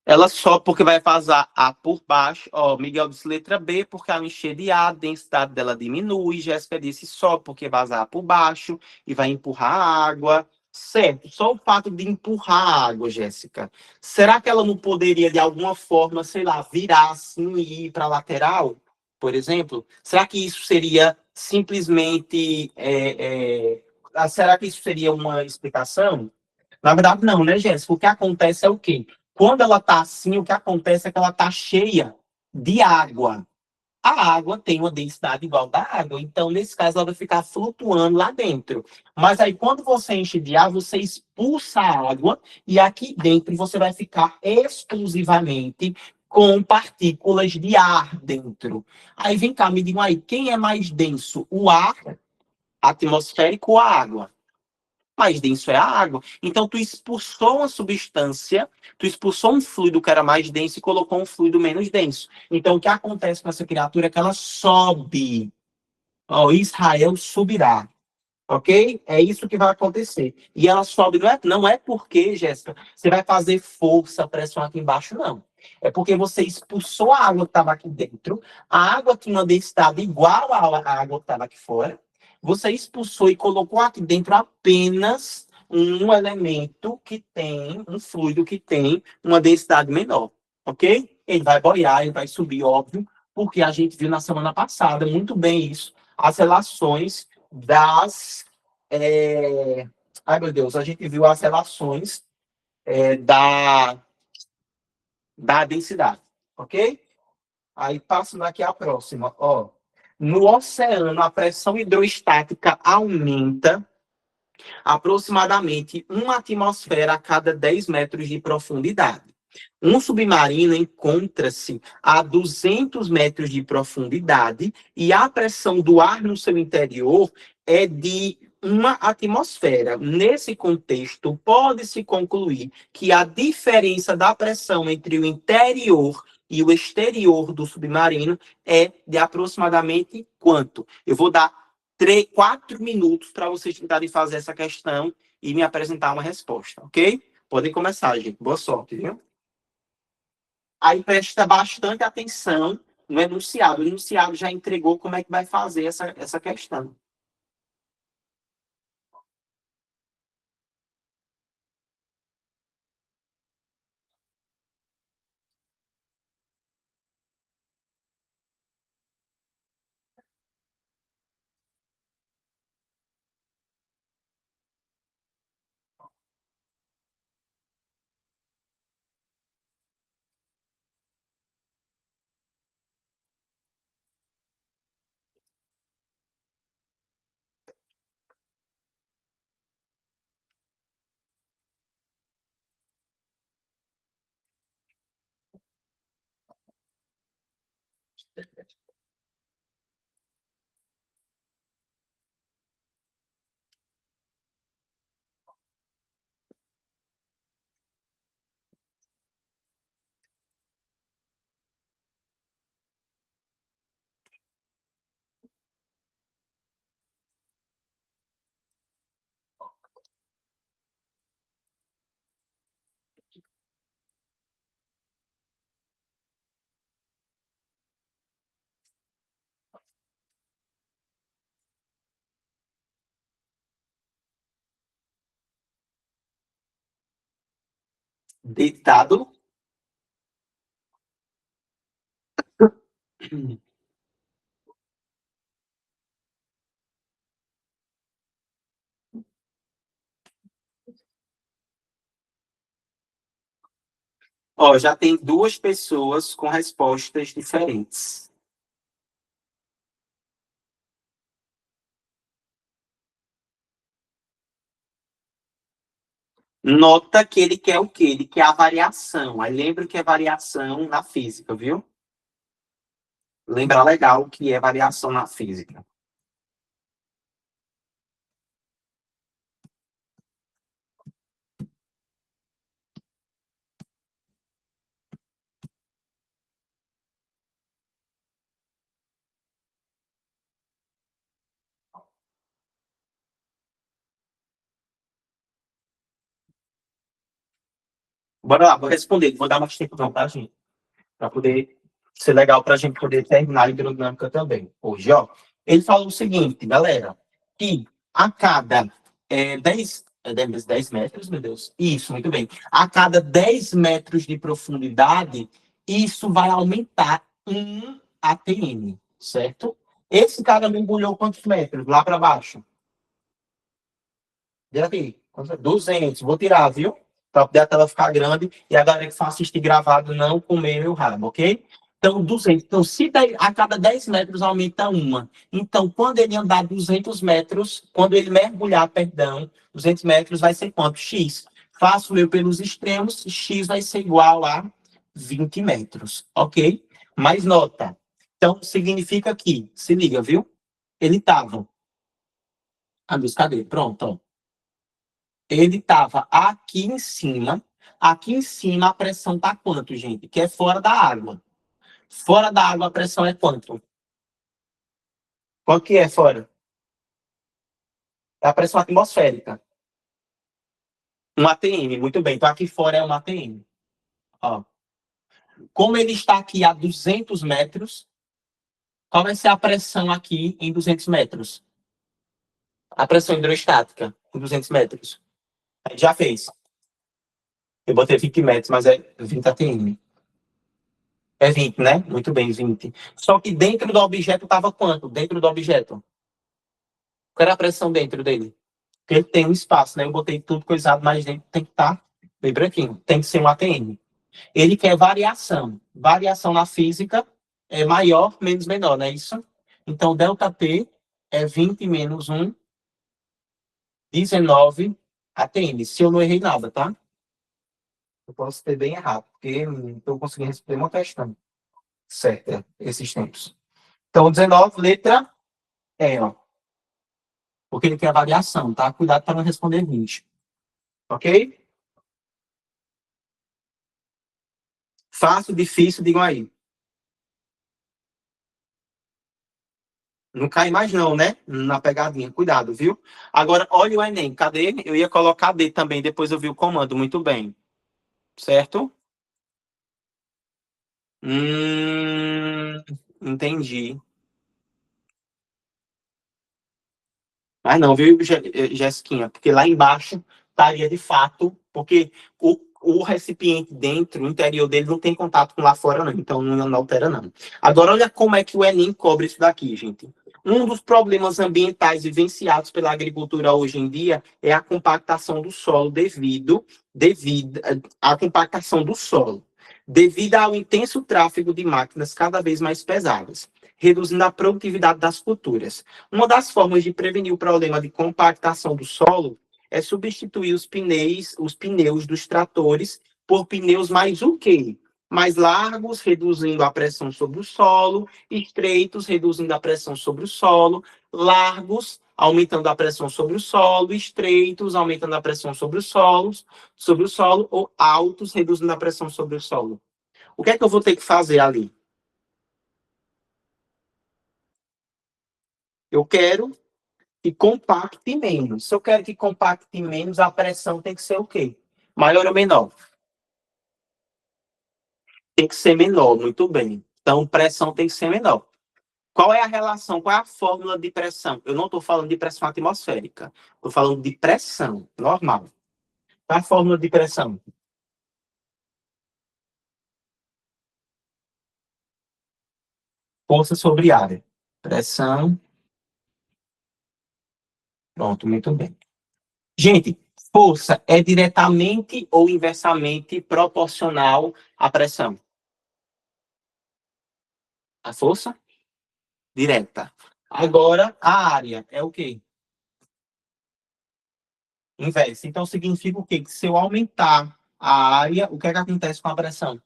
Ela só porque vai vazar A por baixo. Ó, Miguel disse letra B, porque ela encher de A, a densidade dela diminui. Jéssica disse só porque vazar A por baixo e vai empurrar a água, Certo, só o fato de empurrar a água, Jéssica. Será que ela não poderia, de alguma forma, sei lá, virar assim e ir para a lateral, por exemplo? Será que isso seria simplesmente. Será que isso seria uma explicação? Na verdade, não, né, Jéssica? O que acontece é o quê? Quando ela está assim, o que acontece é que ela está cheia de água. A água tem uma densidade igual da água, então nesse caso ela vai ficar flutuando lá dentro. Mas aí quando você enche de ar, você expulsa a água e aqui dentro você vai ficar exclusivamente com partículas de ar dentro. Aí vem cá, me digam aí, quem é mais denso, o ar atmosférico ou a água? Mais denso é a água. Então, tu expulsou uma substância, tu expulsou um fluido que era mais denso e colocou um fluido menos denso. Então, o que acontece com essa criatura é que ela sobe. Ó, Israel subirá. Ok? É isso que vai acontecer. E ela sobe, não é porque, Jéssica, você vai fazer força, pressão aqui embaixo, não. É porque você expulsou a água que estava aqui dentro, a água tinha uma densidade igual à água que estava aqui fora, você expulsou e colocou aqui dentro apenas um elemento que tem, um fluido que tem uma densidade menor, ok? Ele vai boiar, ele vai subir, óbvio, porque a gente viu na semana passada muito bem isso, as relações das. Ai, meu Deus, a gente viu as relações da densidade, ok? Aí passando aqui a próxima, ó. No oceano, a pressão hidroestática aumenta aproximadamente uma atmosfera a cada 10 metros de profundidade. Um submarino encontra-se a 200 metros de profundidade e a pressão do ar no seu interior é de uma atmosfera. Nesse contexto, pode-se concluir que a diferença da pressão entre o interior e o exterior do submarino é de aproximadamente quanto? Eu vou dar 4 minutos para vocês tentarem fazer essa questão e me apresentar uma resposta, ok? Podem começar, gente. Boa sorte, viu? Aí presta bastante atenção no enunciado. O enunciado já entregou como é que vai fazer essa questão. Deitado. Ó, já tem duas pessoas com respostas diferentes. Nota que ele quer o quê? Ele quer a variação. Aí lembra que é variação na física, viu? Lembra legal o que é variação na física. Bora lá, vou responder. Vou dar mais tempo não, tá, gente? Para poder ser legal para a gente poder terminar a hidrodinâmica também. Hoje, ó. Ele falou o seguinte, galera, que a cada 10 10 metros, meu Deus. Isso, muito bem. A cada 10 metros de profundidade, isso vai aumentar 1 ATM, certo? Esse cara mergulhou quantos metros? Lá para baixo. Vira aqui. 200. Vou tirar, viu? Para poder a tela ficar grande e a galera que for assistir gravado não comer meu rabo, ok? Então, 200. Então, se a cada 10 metros aumenta uma. Então, quando ele andar 200 metros, quando ele mergulhar, perdão, 200 metros vai ser quanto? X. Faço eu pelos extremos, X vai ser igual a 20 metros, ok? Mas nota. Então, significa que, se liga, viu? Ele estava. Ah, Deus, cadê? Pronto, ó. Ele estava aqui em cima. Aqui em cima a pressão está quanto, gente? Que é fora da água. Fora da água a pressão é quanto? Quanto que é fora? É a pressão atmosférica. Um ATM, muito bem. Então aqui fora é um ATM. Ó. Como ele está aqui a 200 metros, qual vai ser a pressão aqui em 200 metros? A pressão hidrostática em 200 metros. A gente já fez. Eu botei 20 metros, mas é 20 ATM. É 20, né? Muito bem, 20. Só que dentro do objeto estava quanto? Dentro do objeto. Qual era a pressão dentro dele? Porque ele tem um espaço, né? Eu botei tudo coisado, mas dentro tem que estar bem branquinho. Tem que ser um ATM. Ele quer variação. Variação na física é maior menos menor, não é isso? Então, ΔP é 20 menos 1, 19 ATM. Se eu não errei nada, tá? Eu posso ter bem errado, porque não estou conseguindo responder uma questão certa, esses tempos. Então, 19, letra E, ó. Porque ele quer variação, tá? Cuidado para não responder 20. Ok? Fácil, difícil, digam aí. Não cai mais não, né? Na pegadinha. Cuidado, viu? Agora, olha o Enem. Cadê? Eu ia colocar D também, depois eu vi o comando. Muito bem. Certo? Entendi. Mas não, viu, Jessiquinha? Porque lá embaixo estaria de fato, porque o recipiente dentro, o interior dele, não tem contato com lá fora, não. Então não altera, não. Agora, olha como é que o Enem cobre isso daqui, gente. Um dos problemas ambientais vivenciados pela agricultura hoje em dia é a compactação do solo devido à compactação do solo, devido ao intenso tráfego de máquinas cada vez mais pesadas, reduzindo a produtividade das culturas. Uma das formas de prevenir o problema de compactação do solo é substituir os pneus dos tratores por pneus mais o quê? Mais largos, reduzindo a pressão sobre o solo, estreitos, reduzindo a pressão sobre o solo, largos, aumentando a pressão sobre o solo, estreitos, aumentando a pressão sobre o solo, ou altos, reduzindo a pressão sobre o solo. O que é que eu vou ter que fazer ali? Eu quero que compacte menos. Se eu quero que compacte menos, a pressão tem que ser o quê? Maior ou menor? Tem que ser menor, muito bem. Então, pressão tem que ser menor. Qual é a relação? Qual é a fórmula de pressão? Eu não estou falando de pressão atmosférica. Estou falando de pressão normal. Qual é a fórmula de pressão? Força sobre área. Pressão. Pronto, muito bem. Gente, força é diretamente ou inversamente proporcional à pressão? A força? Direta. Agora, a área é o quê? Inversa. Então, significa o quê? Que se eu aumentar a área, o que é que acontece com a pressão?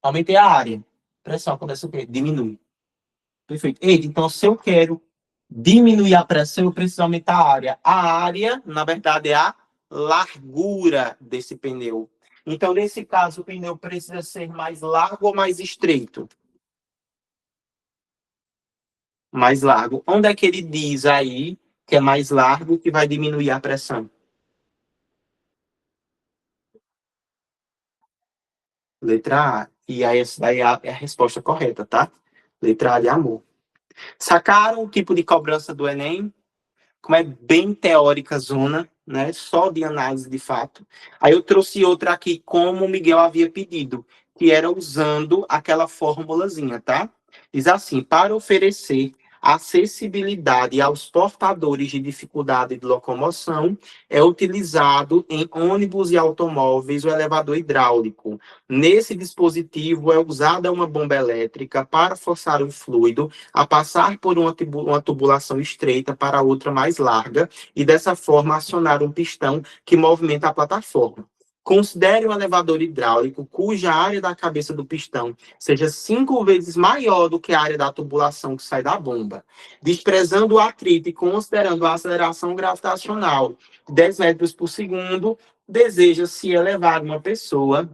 Aumentei a área. Pressão acontece o quê? Diminui. Perfeito. Eita, então, se eu quero diminuir a pressão, eu preciso aumentar a área. A área, na verdade, é a largura desse pneu. Então, nesse caso, o pneu precisa ser mais largo ou mais estreito? Mais largo. Onde é que ele diz aí que é mais largo que vai diminuir a pressão? Letra A. E aí, essa daí é a resposta correta, tá? Letra A de amor. Sacaram o tipo de cobrança do Enem? como é bem teórica a zona, né? Só de análise de fato. Aí eu trouxe outra aqui, como o Miguel havia pedido, que era usando aquela formulazinha, tá? Diz assim: para oferecer acessibilidade aos portadores de dificuldade de locomoção, é utilizado em ônibus e automóveis o elevador hidráulico. Nesse dispositivo é usada uma bomba elétrica para forçar o fluido a passar por uma tubulação estreita para outra mais larga e dessa forma acionar um pistão que movimenta a plataforma. Considere um elevador hidráulico cuja área da cabeça do pistão seja 5 vezes maior do que a área da tubulação que sai da bomba. Desprezando o atrito e considerando a aceleração gravitacional de 10 metros por segundo, deseja-se elevar uma pessoa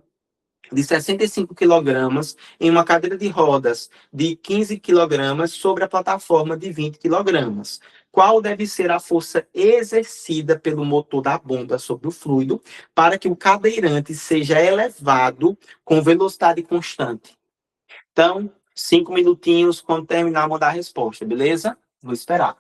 de 65 quilogramas em uma cadeira de rodas de 15 quilogramas sobre a plataforma de 20 quilogramas. Qual deve ser a força exercida pelo motor da bomba sobre o fluido para que o cadeirante seja elevado com velocidade constante? Então, 5 minutinhos, quando terminar, mandar a resposta, beleza? Vou esperar.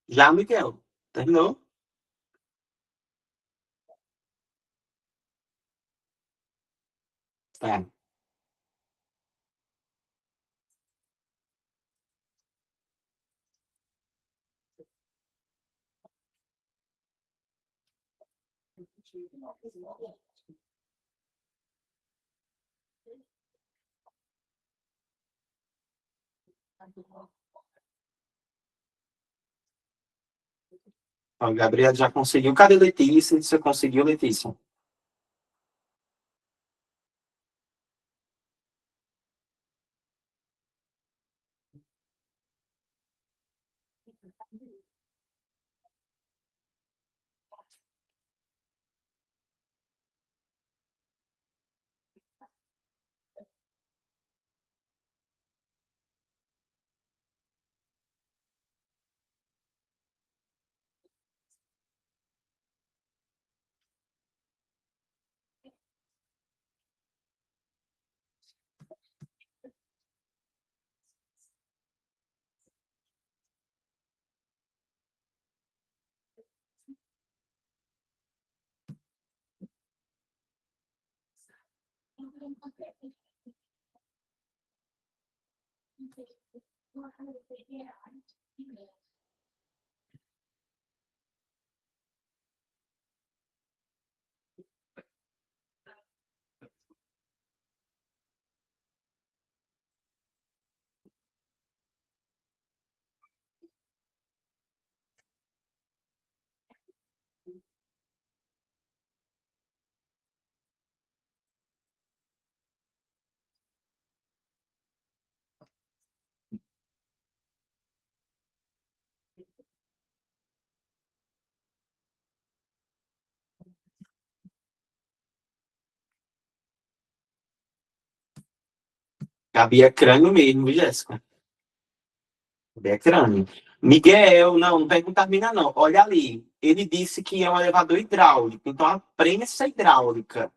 Já, Miguel? Terminou? Tá. Ó, Gabriel já conseguiu. Cadê Letícia? Você conseguiu, Letícia? Gabi é crânio mesmo, viu, Jéssica? Gabi é crânio. Miguel, não pergunta a mina, não. Olha ali. Ele disse que é um elevador hidráulico. Então, a prensa hidráulica.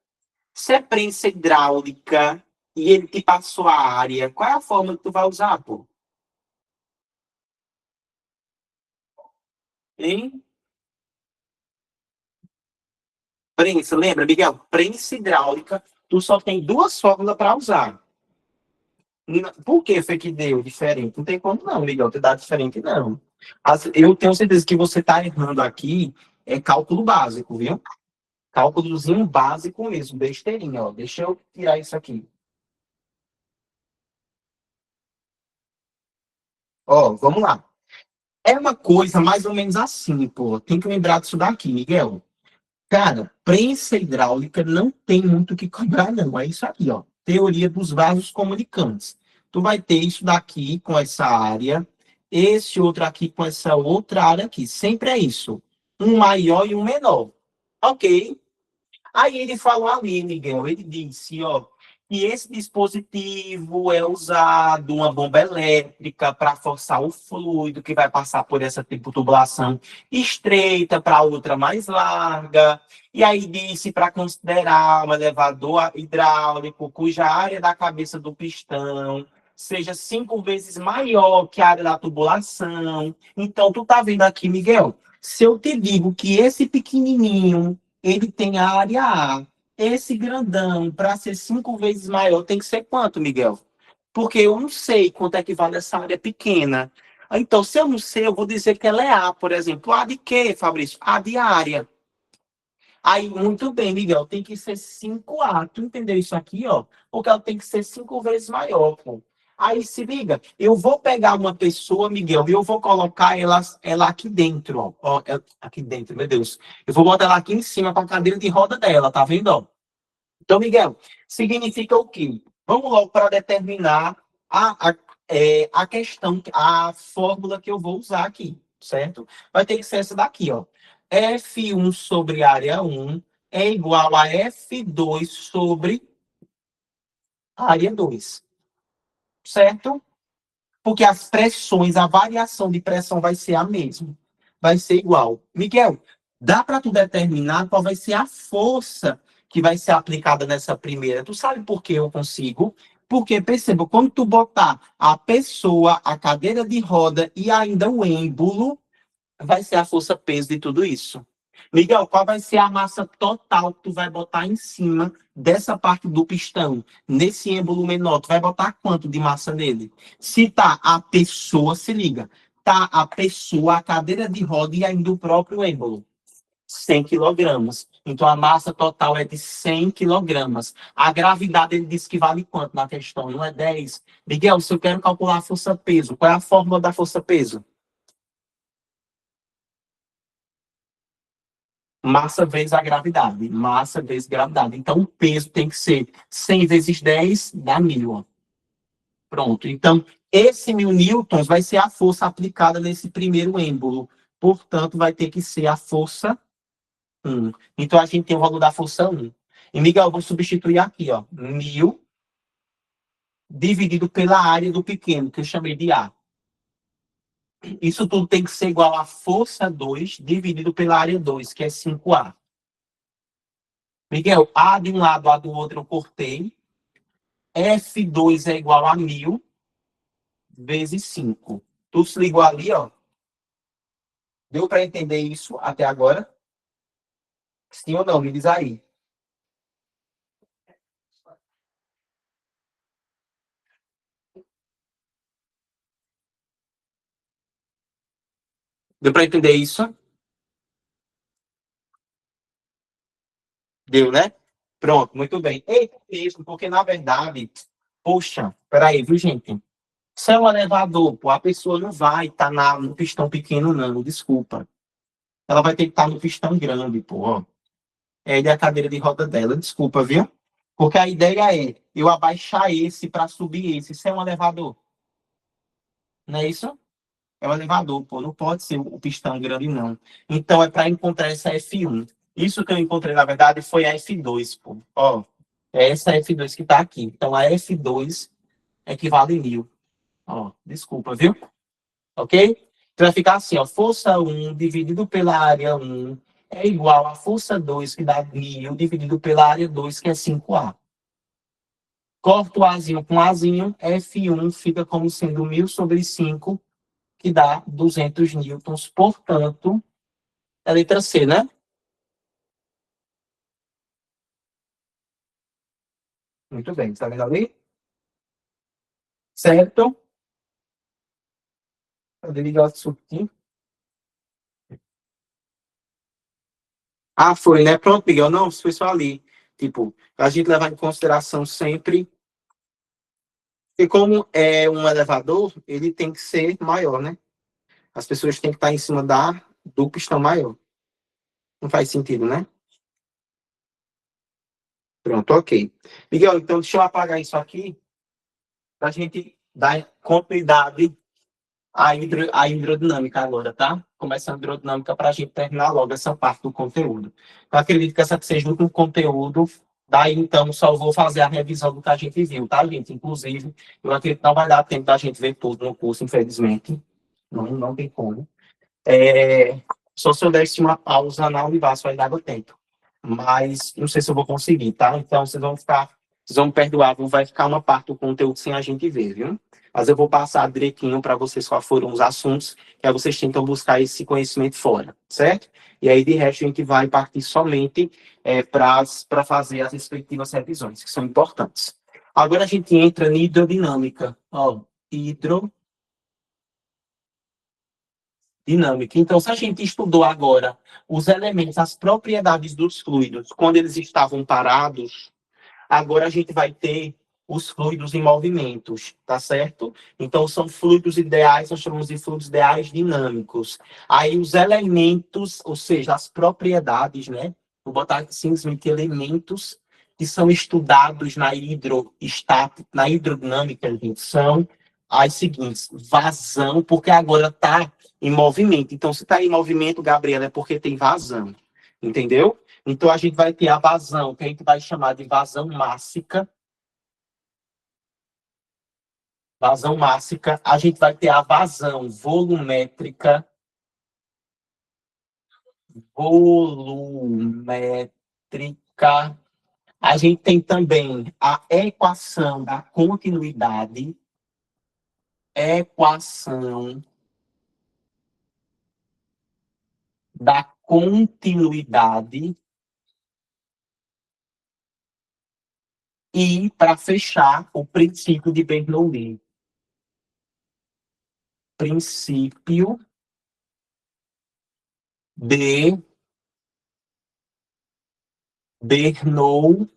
Se é prensa hidráulica e ele te passou a área, qual é a forma que tu vai usar, pô? Hein? Prensa, lembra, Miguel? Prensa hidráulica, tu só tem duas fórmulas para usar. Por que foi que deu diferente? Não tem como não, Miguel, ter dado diferente, não. Eu tenho certeza que você está errando aqui, é cálculo básico, viu? Cálculozinho básico mesmo, besteirinha, ó. Deixa eu tirar isso aqui. Ó, vamos lá. É uma coisa mais ou menos assim, pô. Tem que lembrar disso daqui, Miguel. Cara, prensa hidráulica não tem muito o que cobrar, não. É isso aqui, ó. Teoria dos vasos comunicantes. Tu vai ter isso daqui com essa área, esse outro aqui com essa outra área aqui. Sempre é isso. Um maior e um menor. Ok? Aí ele falou ali, Miguel, ele disse, ó, que esse dispositivo é usado uma bomba elétrica para forçar o fluido que vai passar por essa tipo de tubulação estreita para outra mais larga. E aí disse para considerar um elevador hidráulico cuja área da cabeça do pistão seja 5 vezes maior que a área da tubulação. Então, tu tá vendo aqui, Miguel? Se eu te digo que esse pequenininho ele tem a área A. Esse grandão, para ser 5 vezes maior, tem que ser quanto, Miguel? Porque eu não sei quanto é que vale essa área pequena. Então, se eu não sei, eu vou dizer que ela é A, por exemplo. A de quê, Fabrício? A de área. Aí, muito bem, Miguel, tem que ser 5A. Tu entendeu isso aqui, ó? Porque ela tem que ser 5 vezes maior, pô. Aí se liga, eu vou pegar uma pessoa, Miguel, e eu vou colocar ela aqui dentro, ó. Aqui dentro, meu Deus. Eu vou botar ela aqui em cima com a cadeira de roda dela, tá vendo, ó? Então, Miguel, significa o quê? Vamos logo para determinar a questão, a fórmula que eu vou usar aqui, certo? Vai ter que ser essa daqui, ó. F1 sobre área 1 é igual a F2 sobre área 2, certo? Porque as pressões, a variação de pressão vai ser a mesma. Vai ser igual. Miguel, dá para tu determinar qual vai ser a força que vai ser aplicada nessa primeira? Tu sabe por que eu consigo? Porque, perceba, quando tu botar a pessoa, a cadeira de roda e ainda o êmbolo, vai ser a força-peso de tudo isso. Miguel, qual vai ser a massa total que tu vai botar em cima dessa parte do pistão? Nesse êmbolo menor, tu vai botar quanto de massa nele? Se tá a pessoa, se liga, tá a pessoa, a cadeira de roda e ainda o próprio êmbolo. 100 quilogramas. Então, a massa total é de 100 quilogramas. A gravidade, ele disse que vale quanto na questão? Não é 10? Miguel, se eu quero calcular a força-peso, qual é a fórmula da força-peso? Massa vezes a gravidade. Massa vezes gravidade. Então, o peso tem que ser 100 vezes 10 dá 1000. Ó. Pronto. Então, esse 1000 newtons vai ser a força aplicada nesse primeiro êmbolo. Portanto, vai ter que ser a força 1. Então, a gente tem o valor da força 1. E, Miguel, eu vou substituir aqui, ó. 1000 dividido pela área do pequeno, que eu chamei de A. Isso tudo tem que ser igual a força 2 dividido pela área 2, que é 5A. Miguel, A de um lado, A do outro eu cortei. F2 é igual a 1000 vezes 5. Tu se ligou ali, ó. Deu para entender isso até agora? Sim ou não? Me diz aí. Deu para entender isso? Deu, né? Pronto, muito bem. Eita, mesmo, porque na verdade, poxa, peraí, viu, gente? Se é um elevador, pô, a pessoa não vai estar no pistão pequeno, não, desculpa. Ela vai ter que estar no pistão grande, pô, ó. É a cadeira de roda dela, desculpa, viu? Porque a ideia é eu abaixar esse para subir esse. Isso é um elevador, não é isso? É um elevador, pô, não pode ser o pistão grande, não. Então é para encontrar essa F1. Isso que eu encontrei, na verdade, foi a F2, pô. Ó, é essa F2 que está aqui. Então a F2 equivale a 1000. Ó, desculpa, viu? Ok? Então vai ficar assim, ó, força 1 dividido pela área 1 é igual a força 2, que dá 1000, dividido pela área 2, que é 5A. Corto o Azinho com Azinho, F1 fica como sendo 1000 sobre 5, que dá 200 newtons. Portanto, é a letra C, né? Muito bem, está vendo ali? Certo? Cadê ligar isso aqui? Ah, foi, né? Pronto, Miguel. Não, foi só ali. Tipo, a gente levar em consideração sempre. E como é um elevador, ele tem que ser maior, né? As pessoas têm que estar em cima do pistão maior. Não faz sentido, né? Pronto, ok. Miguel, então deixa eu apagar isso aqui para a gente dar continuidade à hidrodinâmica agora, tá? Começando a hidrodinâmica para a gente terminar logo essa parte do conteúdo. Eu acredito que essa seja o último conteúdo. Daí, então, só vou fazer a revisão do que a gente viu, tá, gente? Inclusive, eu acredito que não vai dar tempo da gente ver tudo no curso, infelizmente. Não, não tem como. Só se eu desse uma pausa na Univaso vai dar tempo. Mas não sei se eu vou conseguir, tá? Então vocês vão me perdoar, vai ficar uma parte do conteúdo sem a gente ver, viu? Mas eu vou passar direitinho para vocês quais foram os assuntos, que aí vocês tentam buscar esse conhecimento fora, certo? E aí, de resto, a gente vai partir somente para fazer as respectivas revisões, que são importantes. Agora a gente entra em hidrodinâmica. Ó, dinâmica. Então, se a gente estudou agora os elementos, as propriedades dos fluidos, quando eles estavam parados, agora a gente vai ter os fluidos em movimentos, tá certo? Então, são fluidos ideais, nós chamamos de fluidos ideais dinâmicos. Aí, os elementos, ou seja, as propriedades, né? Vou botar aqui simplesmente elementos que são estudados na hidrodinâmica, gente, são as seguintes: vazão, porque agora está em movimento. Então, se está em movimento, Gabriela, é porque tem vazão. Entendeu? Então, a gente vai ter a vazão, que a gente vai chamar de vazão mássica. Vazão mássica. A gente vai ter a vazão volumétrica. Volumétrica. A gente tem também a equação da continuidade. Equação da continuidade. E, para fechar, o princípio de Bernoulli. Princípio de Bernoulli,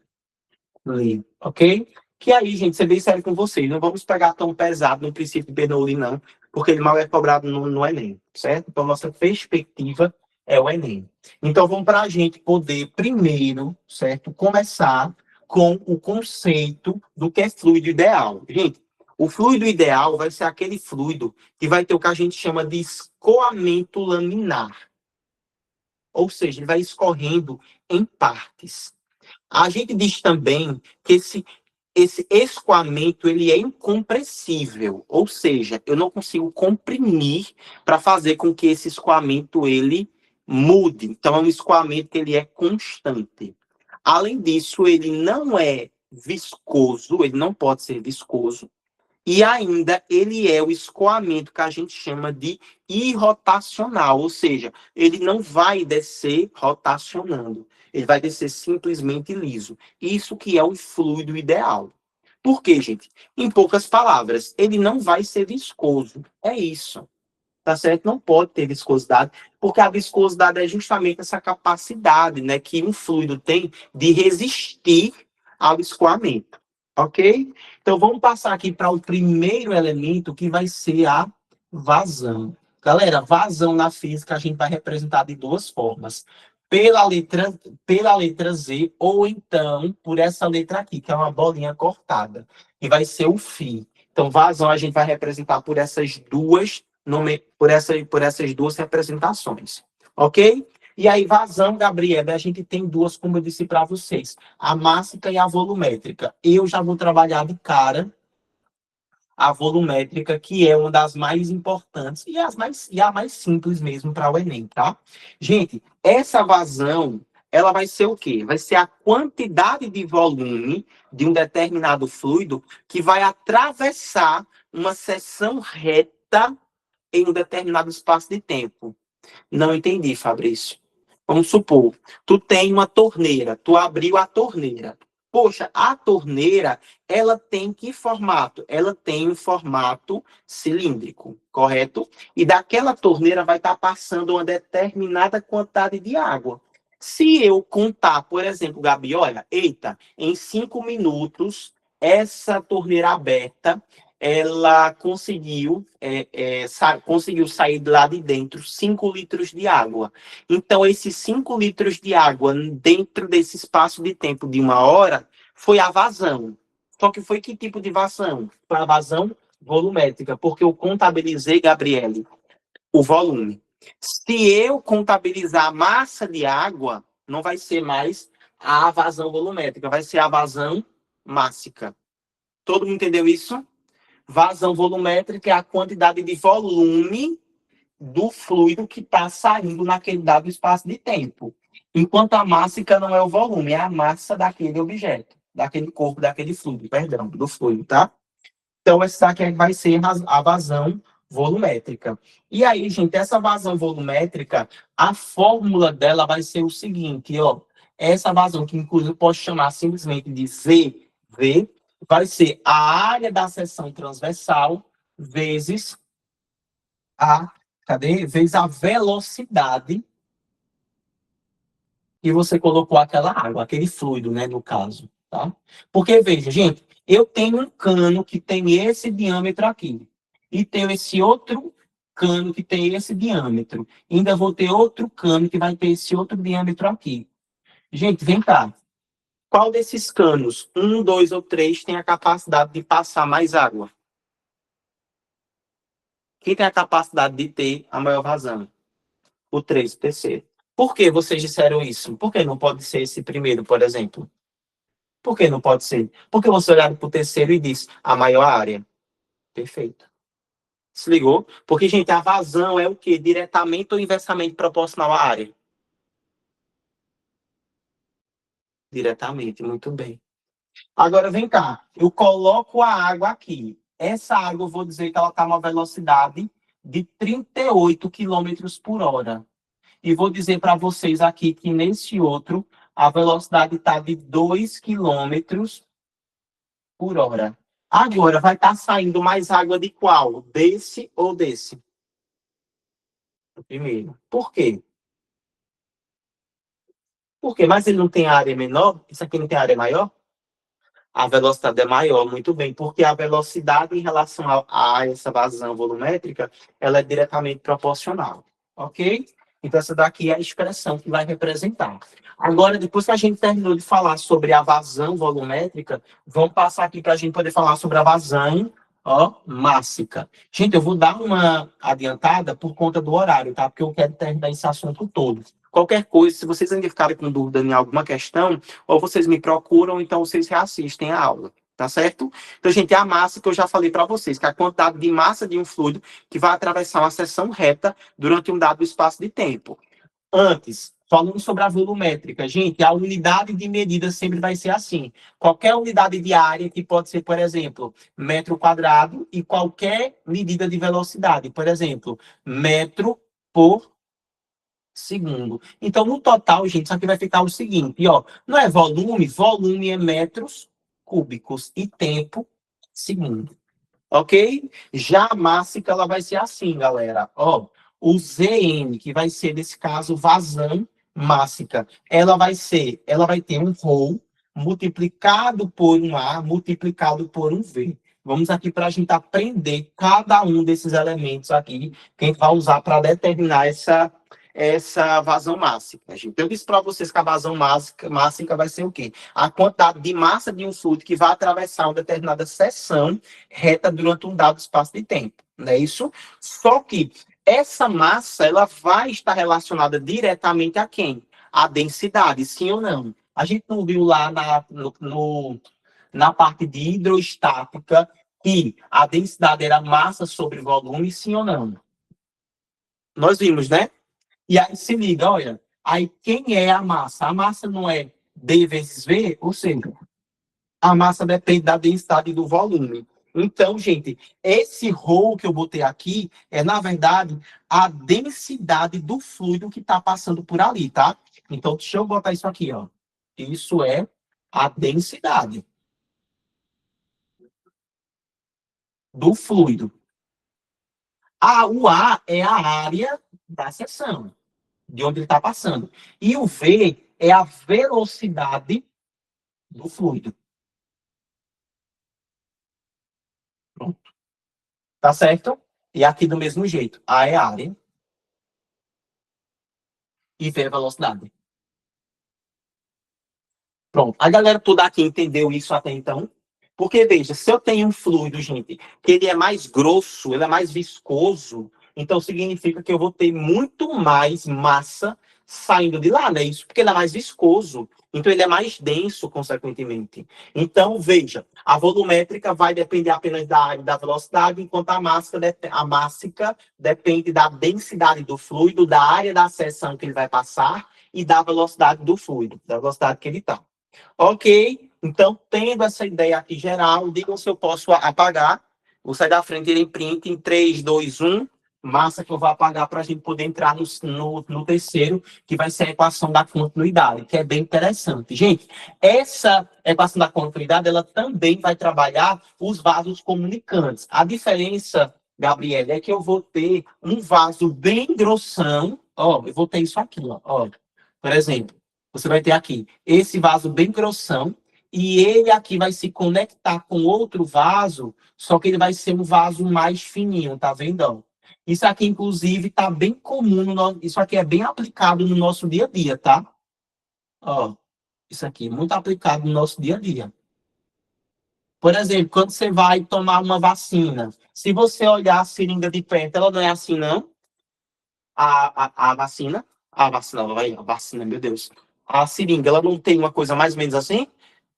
ok? Que aí, gente, ser bem sério com vocês, não vamos pegar tão pesado no princípio de Bernoulli, não, porque ele mal é cobrado no Enem, certo? Então, nossa perspectiva é o Enem. Então, vamos para a gente poder, primeiro, certo, começar com o conceito do que é fluido ideal. Gente, o fluido ideal vai ser aquele fluido que vai ter o que a gente chama de escoamento laminar. Ou seja, ele vai escorrendo em partes. A gente diz também que esse escoamento ele é incompressível, ou seja, eu não consigo comprimir para fazer com que esse escoamento ele mude. Então, é um escoamento que ele é constante. Além disso, ele não é viscoso, ele não pode ser viscoso, e ainda ele é o escoamento que a gente chama de irrotacional, ou seja, ele não vai descer rotacionando, ele vai descer simplesmente liso. Isso que é o fluido ideal. Por quê, gente? Em poucas palavras, ele não vai ser viscoso. É isso. tá certo? Não pode ter viscosidade, porque a viscosidade é justamente essa capacidade, né, que um fluido tem de resistir ao escoamento, ok? Então, vamos passar aqui para o primeiro elemento, que vai ser a vazão. Galera, vazão na física a gente vai representar de duas formas. Pela letra Z, ou então por essa letra aqui, que é uma bolinha cortada, que vai ser o φ. Então, vazão a gente vai representar por essas duas por essas duas representações, ok? E aí, vazão, Gabriela, a gente tem duas, como eu disse para vocês, a mássica e a volumétrica. Eu já vou trabalhar de cara a volumétrica, que é uma das mais importantes e a mais simples mesmo para o Enem, tá? Gente, essa vazão, ela vai ser o quê? Vai ser a quantidade de volume de um determinado fluido que vai atravessar uma seção reta em um determinado espaço de tempo. Não entendi, Fabrício. Vamos supor, tu tem uma torneira, tu abriu a torneira. Poxa, a torneira, ela tem que formato? Ela tem um formato cilíndrico, correto? E daquela torneira vai estar passando uma determinada quantidade de água. Se eu contar, por exemplo, Gabi, olha, eita, em 5 minutos, essa torneira aberta, ela conseguiu sair lá de dentro 5 litros de água. Então, esses 5 litros de água dentro desse espaço de tempo de 1 hora foi a vazão. Só que foi que tipo de vazão? Foi a vazão volumétrica, porque eu contabilizei, Gabriele, o volume. Se eu contabilizar a massa de água, não vai ser mais a vazão volumétrica, vai ser a vazão mássica. Todo mundo entendeu isso? Vazão volumétrica é a quantidade de volume do fluido que está saindo naquele dado espaço de tempo. Enquanto a mássica não é o volume, é a massa daquele objeto, daquele corpo, daquele fluido, perdão, do fluido, tá? Então, essa aqui vai ser a vazão volumétrica. E aí, gente, essa vazão volumétrica, a fórmula dela vai ser o seguinte, ó. Essa vazão, que inclusive eu posso chamar simplesmente de ZV, vai ser a área da seção transversal vezes vezes a velocidade que você colocou aquela água, aquele fluido, né, no caso, tá? Porque, veja, gente, eu tenho um cano que tem esse diâmetro aqui, e tenho esse outro cano que tem esse diâmetro. Ainda vou ter outro cano que vai ter esse outro diâmetro aqui. Gente, vem cá. Qual desses canos, 1, 2 ou 3, tem a capacidade de passar mais água? Quem tem a capacidade de ter a maior vazão? O 3, o terceiro. Por que vocês disseram isso? Por que não pode ser esse primeiro, por exemplo? Por que não pode ser? Porque você olhar para o terceiro e disse a maior área. Perfeito. Se ligou? Porque, gente, a vazão é o quê? Diretamente ou inversamente proporcional à área? Diretamente, muito bem. Agora, vem cá. Eu coloco a água aqui. Essa água, eu vou dizer que ela está numa velocidade de 38 quilômetros por hora. E vou dizer para vocês aqui que nesse outro, a velocidade está de 2 quilômetros por hora. Agora, vai estar saindo mais água de qual? Desse ou desse? O primeiro. Por quê? Por quê? Mas ele não tem área menor? Isso aqui não tem área maior? A velocidade é maior, muito bem, porque a velocidade em relação a essa vazão volumétrica, ela é diretamente proporcional, ok? Então, essa daqui é a expressão que vai representar. Agora, depois que a gente terminou de falar sobre a vazão volumétrica, vamos passar aqui para a gente poder falar sobre a vazão, ó, mássica. Gente, eu vou dar uma adiantada por conta do horário, tá? Porque eu quero terminar esse assunto todo. Qualquer coisa, se vocês ainda ficarem com dúvida em alguma questão, ou vocês me procuram, então vocês reassistem a aula, tá certo? Então, gente, a massa que eu já falei para vocês, que é a quantidade de massa de um fluido que vai atravessar uma seção reta durante um dado espaço de tempo. Antes, falando sobre a volumétrica, gente, a unidade de medida sempre vai ser assim. Qualquer unidade de área, que pode ser, por exemplo, metro quadrado, e qualquer medida de velocidade, por exemplo, metro por segundo. Então, no total, gente, isso aqui vai ficar o seguinte, ó, não é volume, volume é metros cúbicos e tempo, segundo. ok? Já a mássica, ela vai ser assim, galera. Ó, o Zn, que vai ser, nesse caso, vazão mássica, ela vai ter um ρ multiplicado por um A, multiplicado por um V. Vamos aqui para a gente aprender cada um desses elementos aqui, que a gente vai usar para determinar essa vazão mássica. Gente. Eu disse para vocês que a vazão mássica vai ser o quê? A quantidade de massa de um fluido que vai atravessar uma determinada seção reta durante um dado espaço de tempo. Não é isso? Só que essa massa, ela vai estar relacionada diretamente a quem? A densidade, sim ou não? A gente não viu lá na parte de hidrostática que a densidade era massa sobre volume, sim ou não? Nós vimos, né? E aí se liga, olha, aí quem é a massa? A massa não é D vezes V, ou seja, a massa depende da densidade do volume. Então, gente, esse ρ que eu botei aqui é, na verdade, a densidade do fluido que está passando por ali, tá? Então, deixa eu botar isso aqui, ó. Isso é a densidade do fluido. O A é a área da seção, de onde ele está passando. E o V é a velocidade do fluido. Pronto. Tá certo? E aqui do mesmo jeito. A é a área e V é a velocidade. Pronto. A galera toda aqui entendeu isso até então? Porque, veja, se eu tenho um fluido, gente, que ele é mais grosso, ele é mais viscoso, então significa que eu vou ter muito mais massa saindo de lá, né? Isso porque ele é mais viscoso. Então, ele é mais denso, consequentemente. Então, veja, a volumétrica vai depender apenas da área e da velocidade, enquanto a mássica depende da densidade do fluido, da área da seção que ele vai passar e da velocidade do fluido, da velocidade que ele está. Ok, então, tendo essa ideia aqui geral, digam se eu posso apagar. Vou sair da frente em print em 3, 2, 1. Massa que eu vou apagar para a gente poder entrar no terceiro, que vai ser a equação da continuidade, que é bem interessante. Gente, essa equação da continuidade, ela também vai trabalhar os vasos comunicantes. A diferença, Gabriela, é que eu vou ter um vaso bem grossão. Ó, eu vou ter isso aqui, ó. Por exemplo, você vai ter aqui esse vaso bem grossão e ele aqui vai se conectar com outro vaso, só que ele vai ser um vaso mais fininho, tá vendo? Isso aqui, inclusive, tá bem comum, isso aqui é bem aplicado no nosso dia a dia, tá? Ó, isso aqui, muito aplicado no nosso dia a dia. Por exemplo, quando você vai tomar uma vacina, se você olhar a seringa de perto, ela não é assim, não? A vacina, a vacina, meu Deus. A seringa, ela não tem uma coisa mais ou menos assim?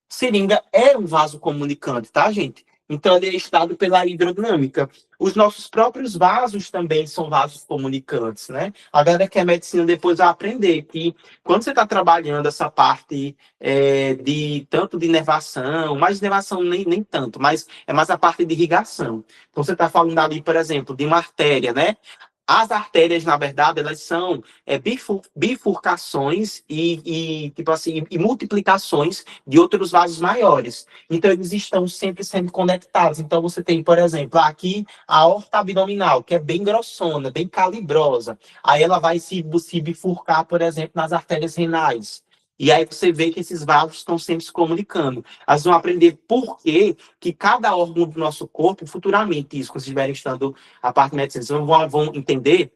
Seringa é um vaso comunicante, tá, gente? Então, ele é estado pela hidrodinâmica. Os nossos próprios vasos também são vasos comunicantes, né? A galera que é medicina depois vai aprender que quando você está trabalhando essa parte de tanto de inervação, mais inervação nem tanto, mas é mais a parte de irrigação. Então, você está falando ali, por exemplo, de uma artéria, né? As artérias, na verdade, elas são bifurcações tipo assim, e multiplicações de outros vasos maiores. Então, eles estão sempre sendo conectados. Então, você tem, por exemplo, aqui a aorta abdominal, que é bem grossona, bem calibrosa. Aí ela vai se bifurcar, por exemplo, nas artérias renais. E aí você vê que esses vasos estão sempre se comunicando. Elas vão aprender por que cada órgão do nosso corpo, futuramente, isso, quando vocês estiverem estudando a parte de medicina, vocês vão entender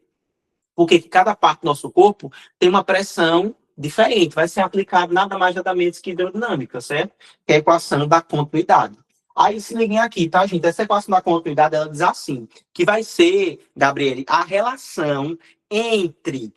porque cada parte do nosso corpo tem uma pressão diferente. Vai ser aplicado nada mais nada menos que hidrodinâmica, certo? Que é a equação da continuidade. Aí se liguem aqui, tá, gente? Essa equação da continuidade, ela diz assim, que vai ser, Gabriele, a relação entre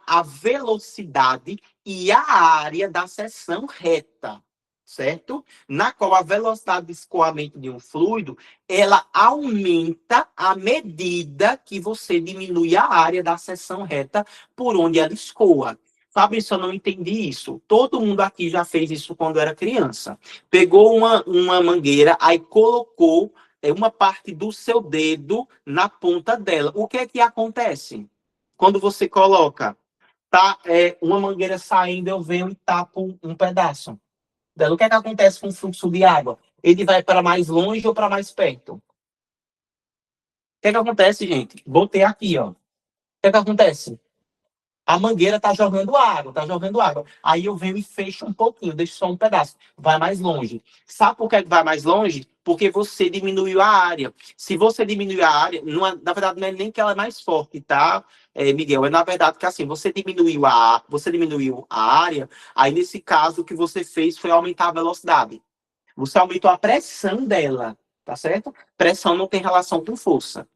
a velocidade e a área da seção reta, certo? Na qual a velocidade de escoamento de um fluido, ela aumenta à medida que você diminui a área da seção reta por onde ela escoa. Fabrício, eu não entendi isso. Todo mundo aqui já fez isso quando era criança. Pegou uma mangueira, aí colocou uma parte do seu dedo na ponta dela. O que é que acontece? Quando você coloca, tá, uma mangueira saindo, eu venho e tapo um pedaço dela. O que é que acontece com o fluxo de água? Ele vai para mais longe ou para mais perto? O que é que acontece, gente? Botei aqui, ó. O que é que acontece? A mangueira tá jogando água, tá jogando água. Aí eu venho e fecho um pouquinho, deixo só um pedaço. Vai mais longe. Sabe por que vai mais longe? Porque você diminuiu a área. Se você diminuir a área, não é, na verdade, não é nem que ela é mais forte, tá, Miguel? É na verdade que assim, você diminuiu a área, aí nesse caso o que você fez foi aumentar a velocidade. Você aumentou a pressão dela, tá certo? Pressão não tem relação com força.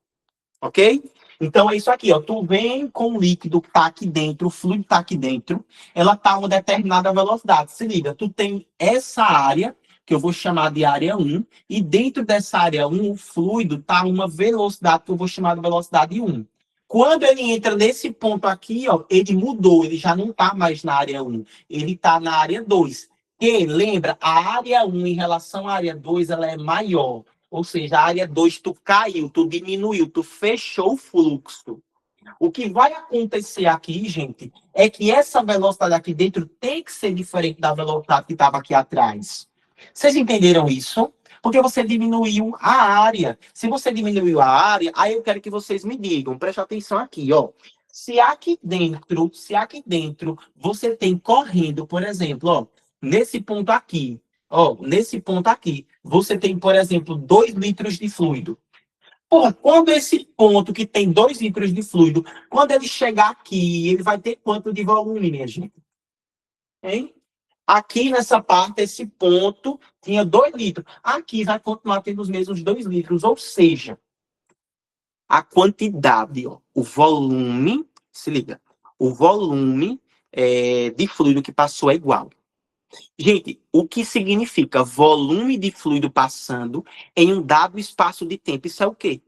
Ok? Então é isso aqui, ó. Tu vem com o líquido que tá aqui dentro, o fluido tá aqui dentro, ela tá a uma determinada velocidade. Se liga, tu tem essa área, que eu vou chamar de área 1, e dentro dessa área 1, o fluido tá a uma velocidade que eu vou chamar de velocidade 1. Quando ele entra nesse ponto aqui, ó, ele mudou, ele já não tá mais na área 1, ele tá na área 2. E lembra, a área 1 em relação à área 2, ela é maior. Ou seja, a área 2 tu caiu, tu diminuiu, tu fechou o fluxo. O que vai acontecer aqui, gente, é que essa velocidade aqui dentro tem que ser diferente da velocidade que estava aqui atrás. Vocês entenderam isso? Porque você diminuiu a área. Se você diminuiu a área, aí eu quero que vocês me digam, preste atenção aqui, ó. Se aqui dentro você tem correndo, por exemplo, ó, nesse ponto aqui, ó, nesse ponto aqui, você tem, por exemplo, 2 litros de fluido. Porra, quando esse ponto que tem 2 litros de fluido, quando ele chegar aqui, ele vai ter quanto de volume, minha gente? Hein? Aqui nessa parte, esse ponto tinha 2 litros. Aqui vai continuar tendo os mesmos 2 litros, ou seja, a quantidade, ó, o volume, se liga, o volume de fluido que passou é igual. Gente, o que significa volume de fluido passando em um dado espaço de tempo? Isso é o quê?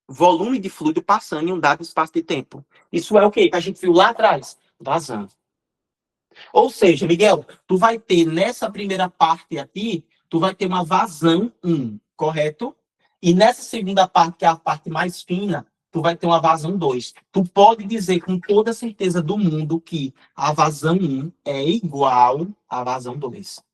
Volume de fluido passando em um dado espaço de tempo. Isso é o quê? Que a gente viu lá atrás? Vazando. Ou seja, Miguel, tu vai ter nessa primeira parte aqui, tu vai ter uma vazão 1, correto? E nessa segunda parte, que é a parte mais fina, tu vai ter uma vazão 2. Tu pode dizer com toda certeza do mundo que a vazão 1 é igual à vazão 2.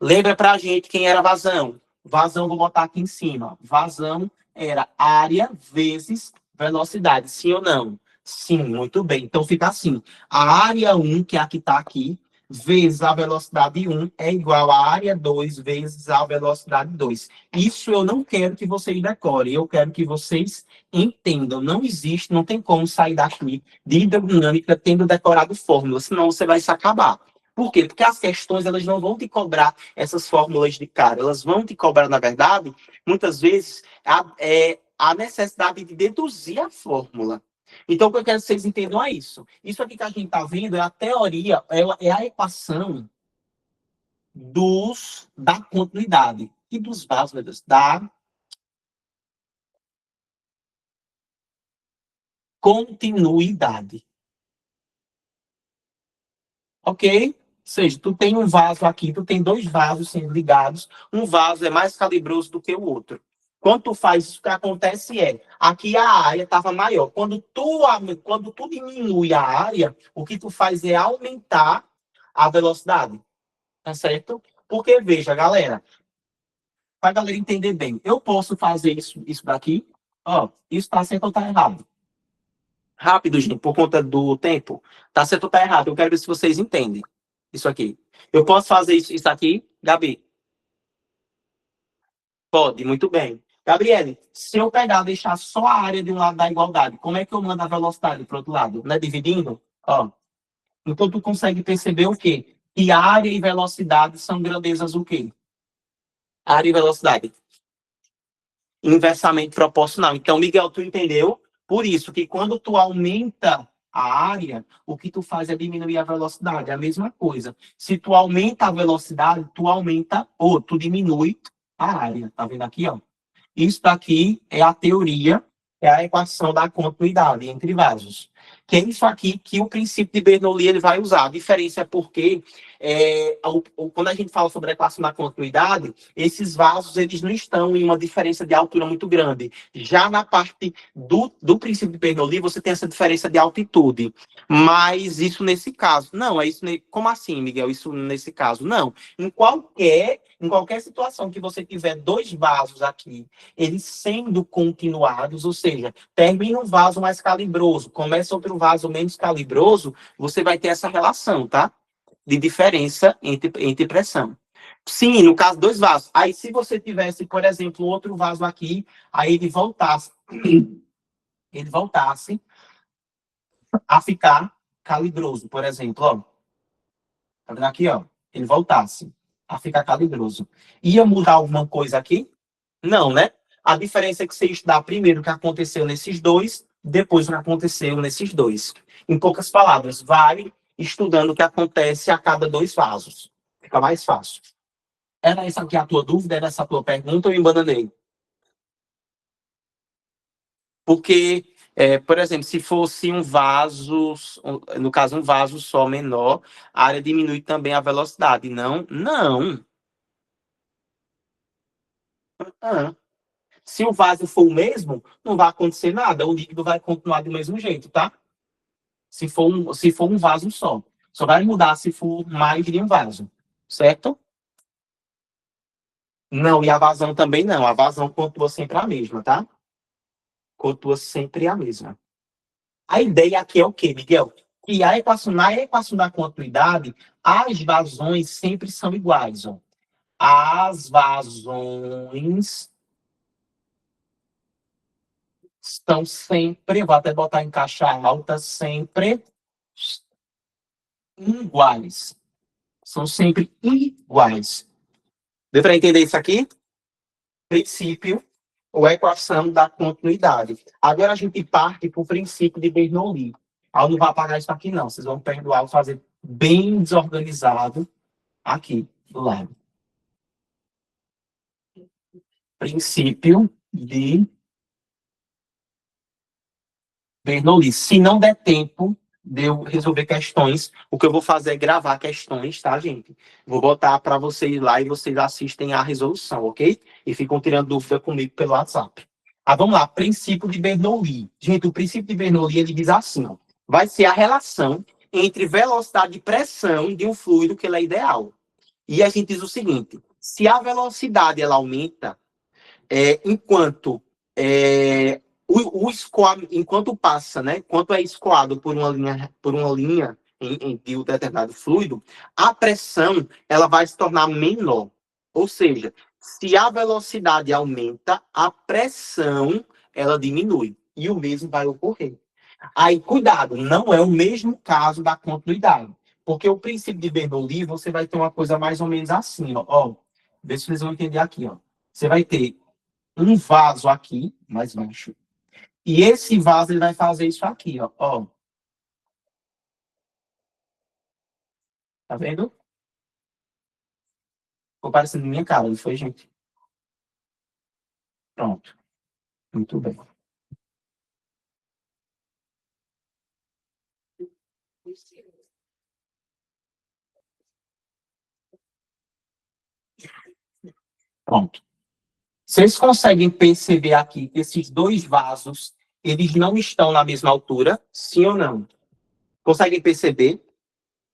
Lembra pra gente quem era vazão? Vazão, vou botar aqui em cima. Vazão era área vezes velocidade. Sim ou não? Sim, muito bem. Então fica assim. A área 1, que é a que está aqui, vezes a velocidade 1 é igual a área 2 vezes a velocidade 2. Isso eu não quero que vocês decorem. Eu quero que vocês entendam. Não existe, não tem como sair daqui de hidrodinâmica tendo decorado fórmulas, senão você vai se acabar. Por quê? Porque as questões elas não vão te cobrar essas fórmulas de cara. Elas vão te cobrar, na verdade, muitas vezes, a necessidade de deduzir a fórmula. Então, o que eu quero que vocês entendam é isso. Isso aqui que a gente está vendo é a teoria, é a equação da continuidade. E dos vasos, meu Deus, da continuidade. Ok? Ou seja, tu tem um vaso aqui, tu tem 2 vasos sendo ligados, um vaso é mais calibroso do que o outro. Quando tu faz isso, o que acontece é, aqui a área estava maior. Quando tu diminui a área, o que tu faz é aumentar a velocidade. Tá certo? Porque, veja, galera, para a galera entender bem, eu posso fazer isso daqui, ó, isso está certo ou está errado? Rápido, gente, por conta do tempo. Tá certo ou tá errado? Eu quero ver se vocês entendem isso aqui. Eu posso fazer isso aqui, Gabi? Pode, muito bem. Gabriele, se eu pegar e deixar só a área de um lado da igualdade, como é que eu mando a velocidade para o outro lado? Não é dividindo? Ó, então tu consegue perceber o quê? Que área e velocidade são grandezas o quê? Área e velocidade. Inversamente proporcional. Então, Miguel, tu entendeu? Por isso que quando tu aumenta a área, o que tu faz é diminuir a velocidade. É a mesma coisa. Se tu aumenta a velocidade, tu aumenta ou tu diminui a área. Tá vendo aqui, ó? Isso daqui é a teoria, é a equação da continuidade entre vasos. Que é isso aqui que o princípio de Bernoulli ele vai usar. A diferença é porque quando a gente fala sobre a equação da continuidade, esses vasos eles não estão em uma diferença de altura muito grande. Já na parte do princípio de Bernoulli, você tem essa diferença de altitude. Mas isso nesse caso, não, é isso. Como assim, Miguel? Isso nesse caso, não. Em qualquer situação que você tiver dois vasos aqui, eles sendo continuados, ou seja, termina um vaso mais calibroso, começa outro vaso menos calibroso, você vai ter essa relação, tá? De diferença entre pressão. Sim, no caso, dois vasos. Aí, se você tivesse, por exemplo, outro vaso aqui, aí ele voltasse a ficar calibroso, por exemplo, ó. Tá vendo aqui, ó? Ele voltasse a ficar calibroso. Ia mudar alguma coisa aqui? Não, né? A diferença é que você estudar primeiro o que aconteceu nesses dois, depois o que aconteceu nesses dois. Em poucas palavras, vai estudando o que acontece a cada dois vasos. Fica mais fácil. Era essa aqui a tua dúvida? Era essa a tua pergunta ou eu embananei? Porque, por exemplo, se fosse um vaso, no caso, um vaso só menor, a área diminui também a velocidade. Não, não. Ah. Se o vaso for o mesmo, não vai acontecer nada. O líquido vai continuar do mesmo jeito, tá? Se for um vaso só. Só vai mudar se for mais de um vaso. Certo? Não, e a vazão também não. A vazão continua sempre a mesma, tá? Continua sempre a mesma. A ideia aqui é o quê, Miguel? Que na equação da continuidade, as vazões sempre são iguais. Ó. As vazões estão sempre, vou até botar em caixa alta, sempre iguais. São sempre iguais. Deu para entender isso aqui? Princípio ou equação da continuidade. Agora a gente parte para o princípio de Bernoulli. Eu não vou apagar isso aqui, não. Vocês vão perdoar, vou fazer bem desorganizado aqui do lado. Princípio de Bernoulli. Se não der tempo de eu resolver questões, o que eu vou fazer é gravar questões, tá, gente? Vou botar para vocês lá e vocês assistem a resolução, ok? E ficam tirando dúvida comigo pelo WhatsApp. Vamos lá. Princípio de Bernoulli. Gente, o princípio de Bernoulli, ele diz assim, ó, vai ser a relação entre velocidade e pressão de um fluido que ele é ideal. E a gente diz o seguinte, se a velocidade ela aumenta, enquanto enquanto passa, né? Enquanto é escoado por uma linha de um determinado fluido, a pressão ela vai se tornar menor. Ou seja, se a velocidade aumenta, a pressão ela diminui. E o mesmo vai ocorrer. Aí, cuidado, não é o mesmo caso da continuidade. Porque o princípio de Bernoulli, você vai ter uma coisa mais ou menos assim, ó. Vê se vocês vão entender aqui, ó. Você vai ter um vaso aqui, mais baixo. E esse vaso ele vai fazer isso aqui, ó. Tá vendo? Ficou parecendo minha cara, não foi, gente? Pronto. Muito bem. Pronto. Vocês conseguem perceber aqui que esses dois vasos, eles não estão na mesma altura? Sim ou não? Conseguem perceber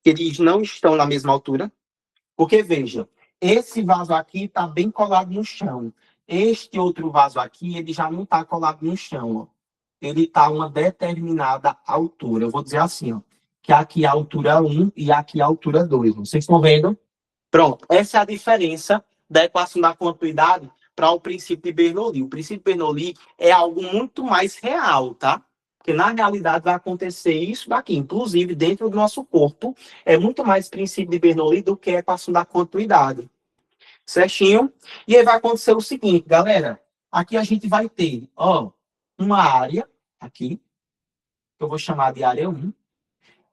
que eles não estão na mesma altura? Porque, veja, esse vaso aqui está bem colado no chão. Este outro vaso aqui, ele já não está colado no chão. Ó. Ele está a uma determinada altura. Eu vou dizer assim, ó, que aqui é a altura 1 e aqui é a altura 2. Vocês estão vendo? Pronto. Essa é a diferença da equação da continuidade para o princípio de Bernoulli. O princípio de Bernoulli é algo muito mais real, tá? Porque na realidade vai acontecer isso daqui. Inclusive, dentro do nosso corpo, é muito mais princípio de Bernoulli do que a equação da continuidade. Certinho? E aí vai acontecer o seguinte, galera. Aqui a gente vai ter, ó, uma área, aqui, que eu vou chamar de área 1.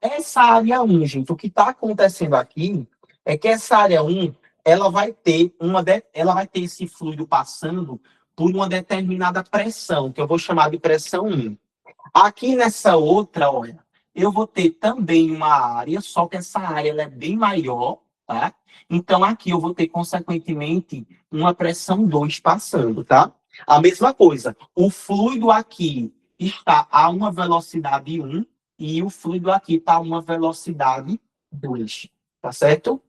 Essa área 1, gente, o que está acontecendo aqui é que essa área 1, ela vai ter esse fluido passando por uma determinada pressão, que eu vou chamar de pressão 1. Aqui nessa outra, olha, eu vou ter também uma área, só que essa área ela é bem maior, tá? Então aqui eu vou ter, consequentemente, uma pressão 2 passando, tá? A mesma coisa, o fluido aqui está a uma velocidade 1 e o fluido aqui está a uma velocidade 2, tá certo?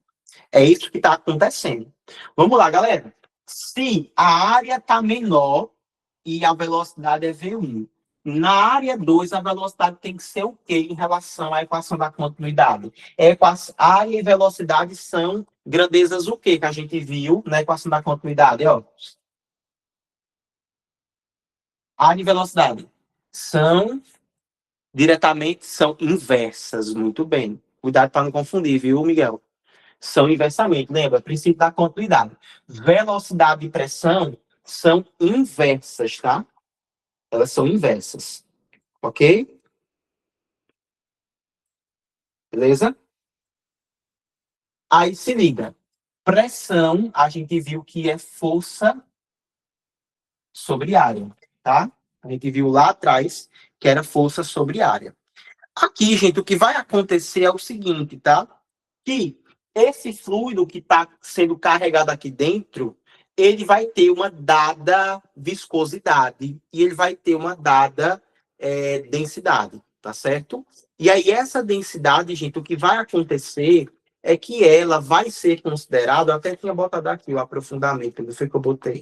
É isso que está acontecendo. Vamos lá, galera. Se a área está menor e a velocidade é V1, na área 2, a velocidade tem que ser o quê em relação à equação da continuidade? Área e velocidade são grandezas o quê que a gente viu na equação da continuidade? Ó. Área e velocidade são são inversas. Muito bem. Cuidado para não confundir, viu, Miguel? São inversamente, lembra? Princípio da continuidade. Velocidade e pressão são inversas, tá? Elas são inversas. Ok? Beleza? Aí se liga. Pressão, a gente viu que é força sobre área, tá? A gente viu lá atrás que era força sobre área. Aqui, gente, o que vai acontecer é o seguinte, tá? Que esse fluido que está sendo carregado aqui dentro, ele vai ter uma dada viscosidade e ele vai ter uma dada densidade, tá certo? E aí, essa densidade, gente, o que vai acontecer é que ela vai ser considerada, eu até tinha botado aqui o aprofundamento, não foi que eu botei.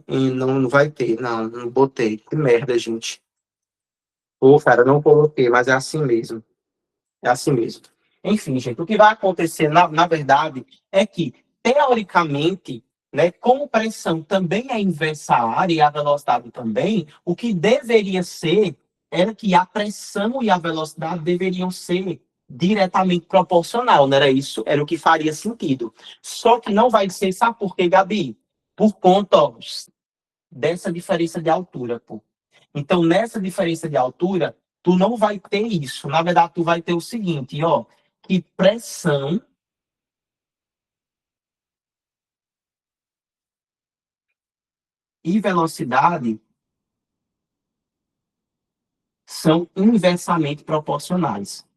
Não, não vai ter, não botei. Que merda, gente. Pô, cara, não coloquei, mas é assim mesmo. É assim mesmo. Enfim, gente, o que vai acontecer, na verdade, é que, teoricamente, né, como pressão também é inversa à área e a velocidade também, o que deveria ser era que a pressão e a velocidade deveriam ser diretamente proporcional, não era isso? Era o que faria sentido. Só que não vai ser, sabe por quê, Gabi? Por conta, ó, dessa diferença de altura, pô. Então, nessa diferença de altura, tu não vai ter isso. Na verdade, tu vai ter o seguinte, ó, que pressão e velocidade são inversamente proporcionais.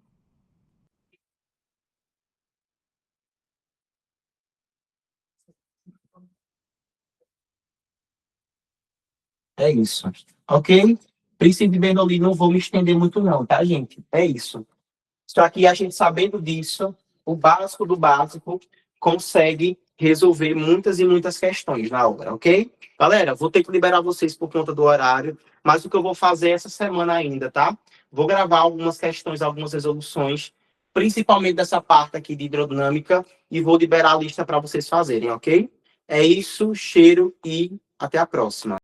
É isso. Ok? Princípio de Bernoulli, não vou me estender muito não, tá, gente? É isso. Só que a gente sabendo disso, o básico do básico consegue resolver muitas e muitas questões na obra, ok? Galera, vou ter que liberar vocês por conta do horário, mas o que eu vou fazer essa semana ainda, tá? Vou gravar algumas questões, algumas resoluções, principalmente dessa parte aqui de hidrodinâmica, e vou liberar a lista para vocês fazerem, ok? É isso, cheiro e até a próxima.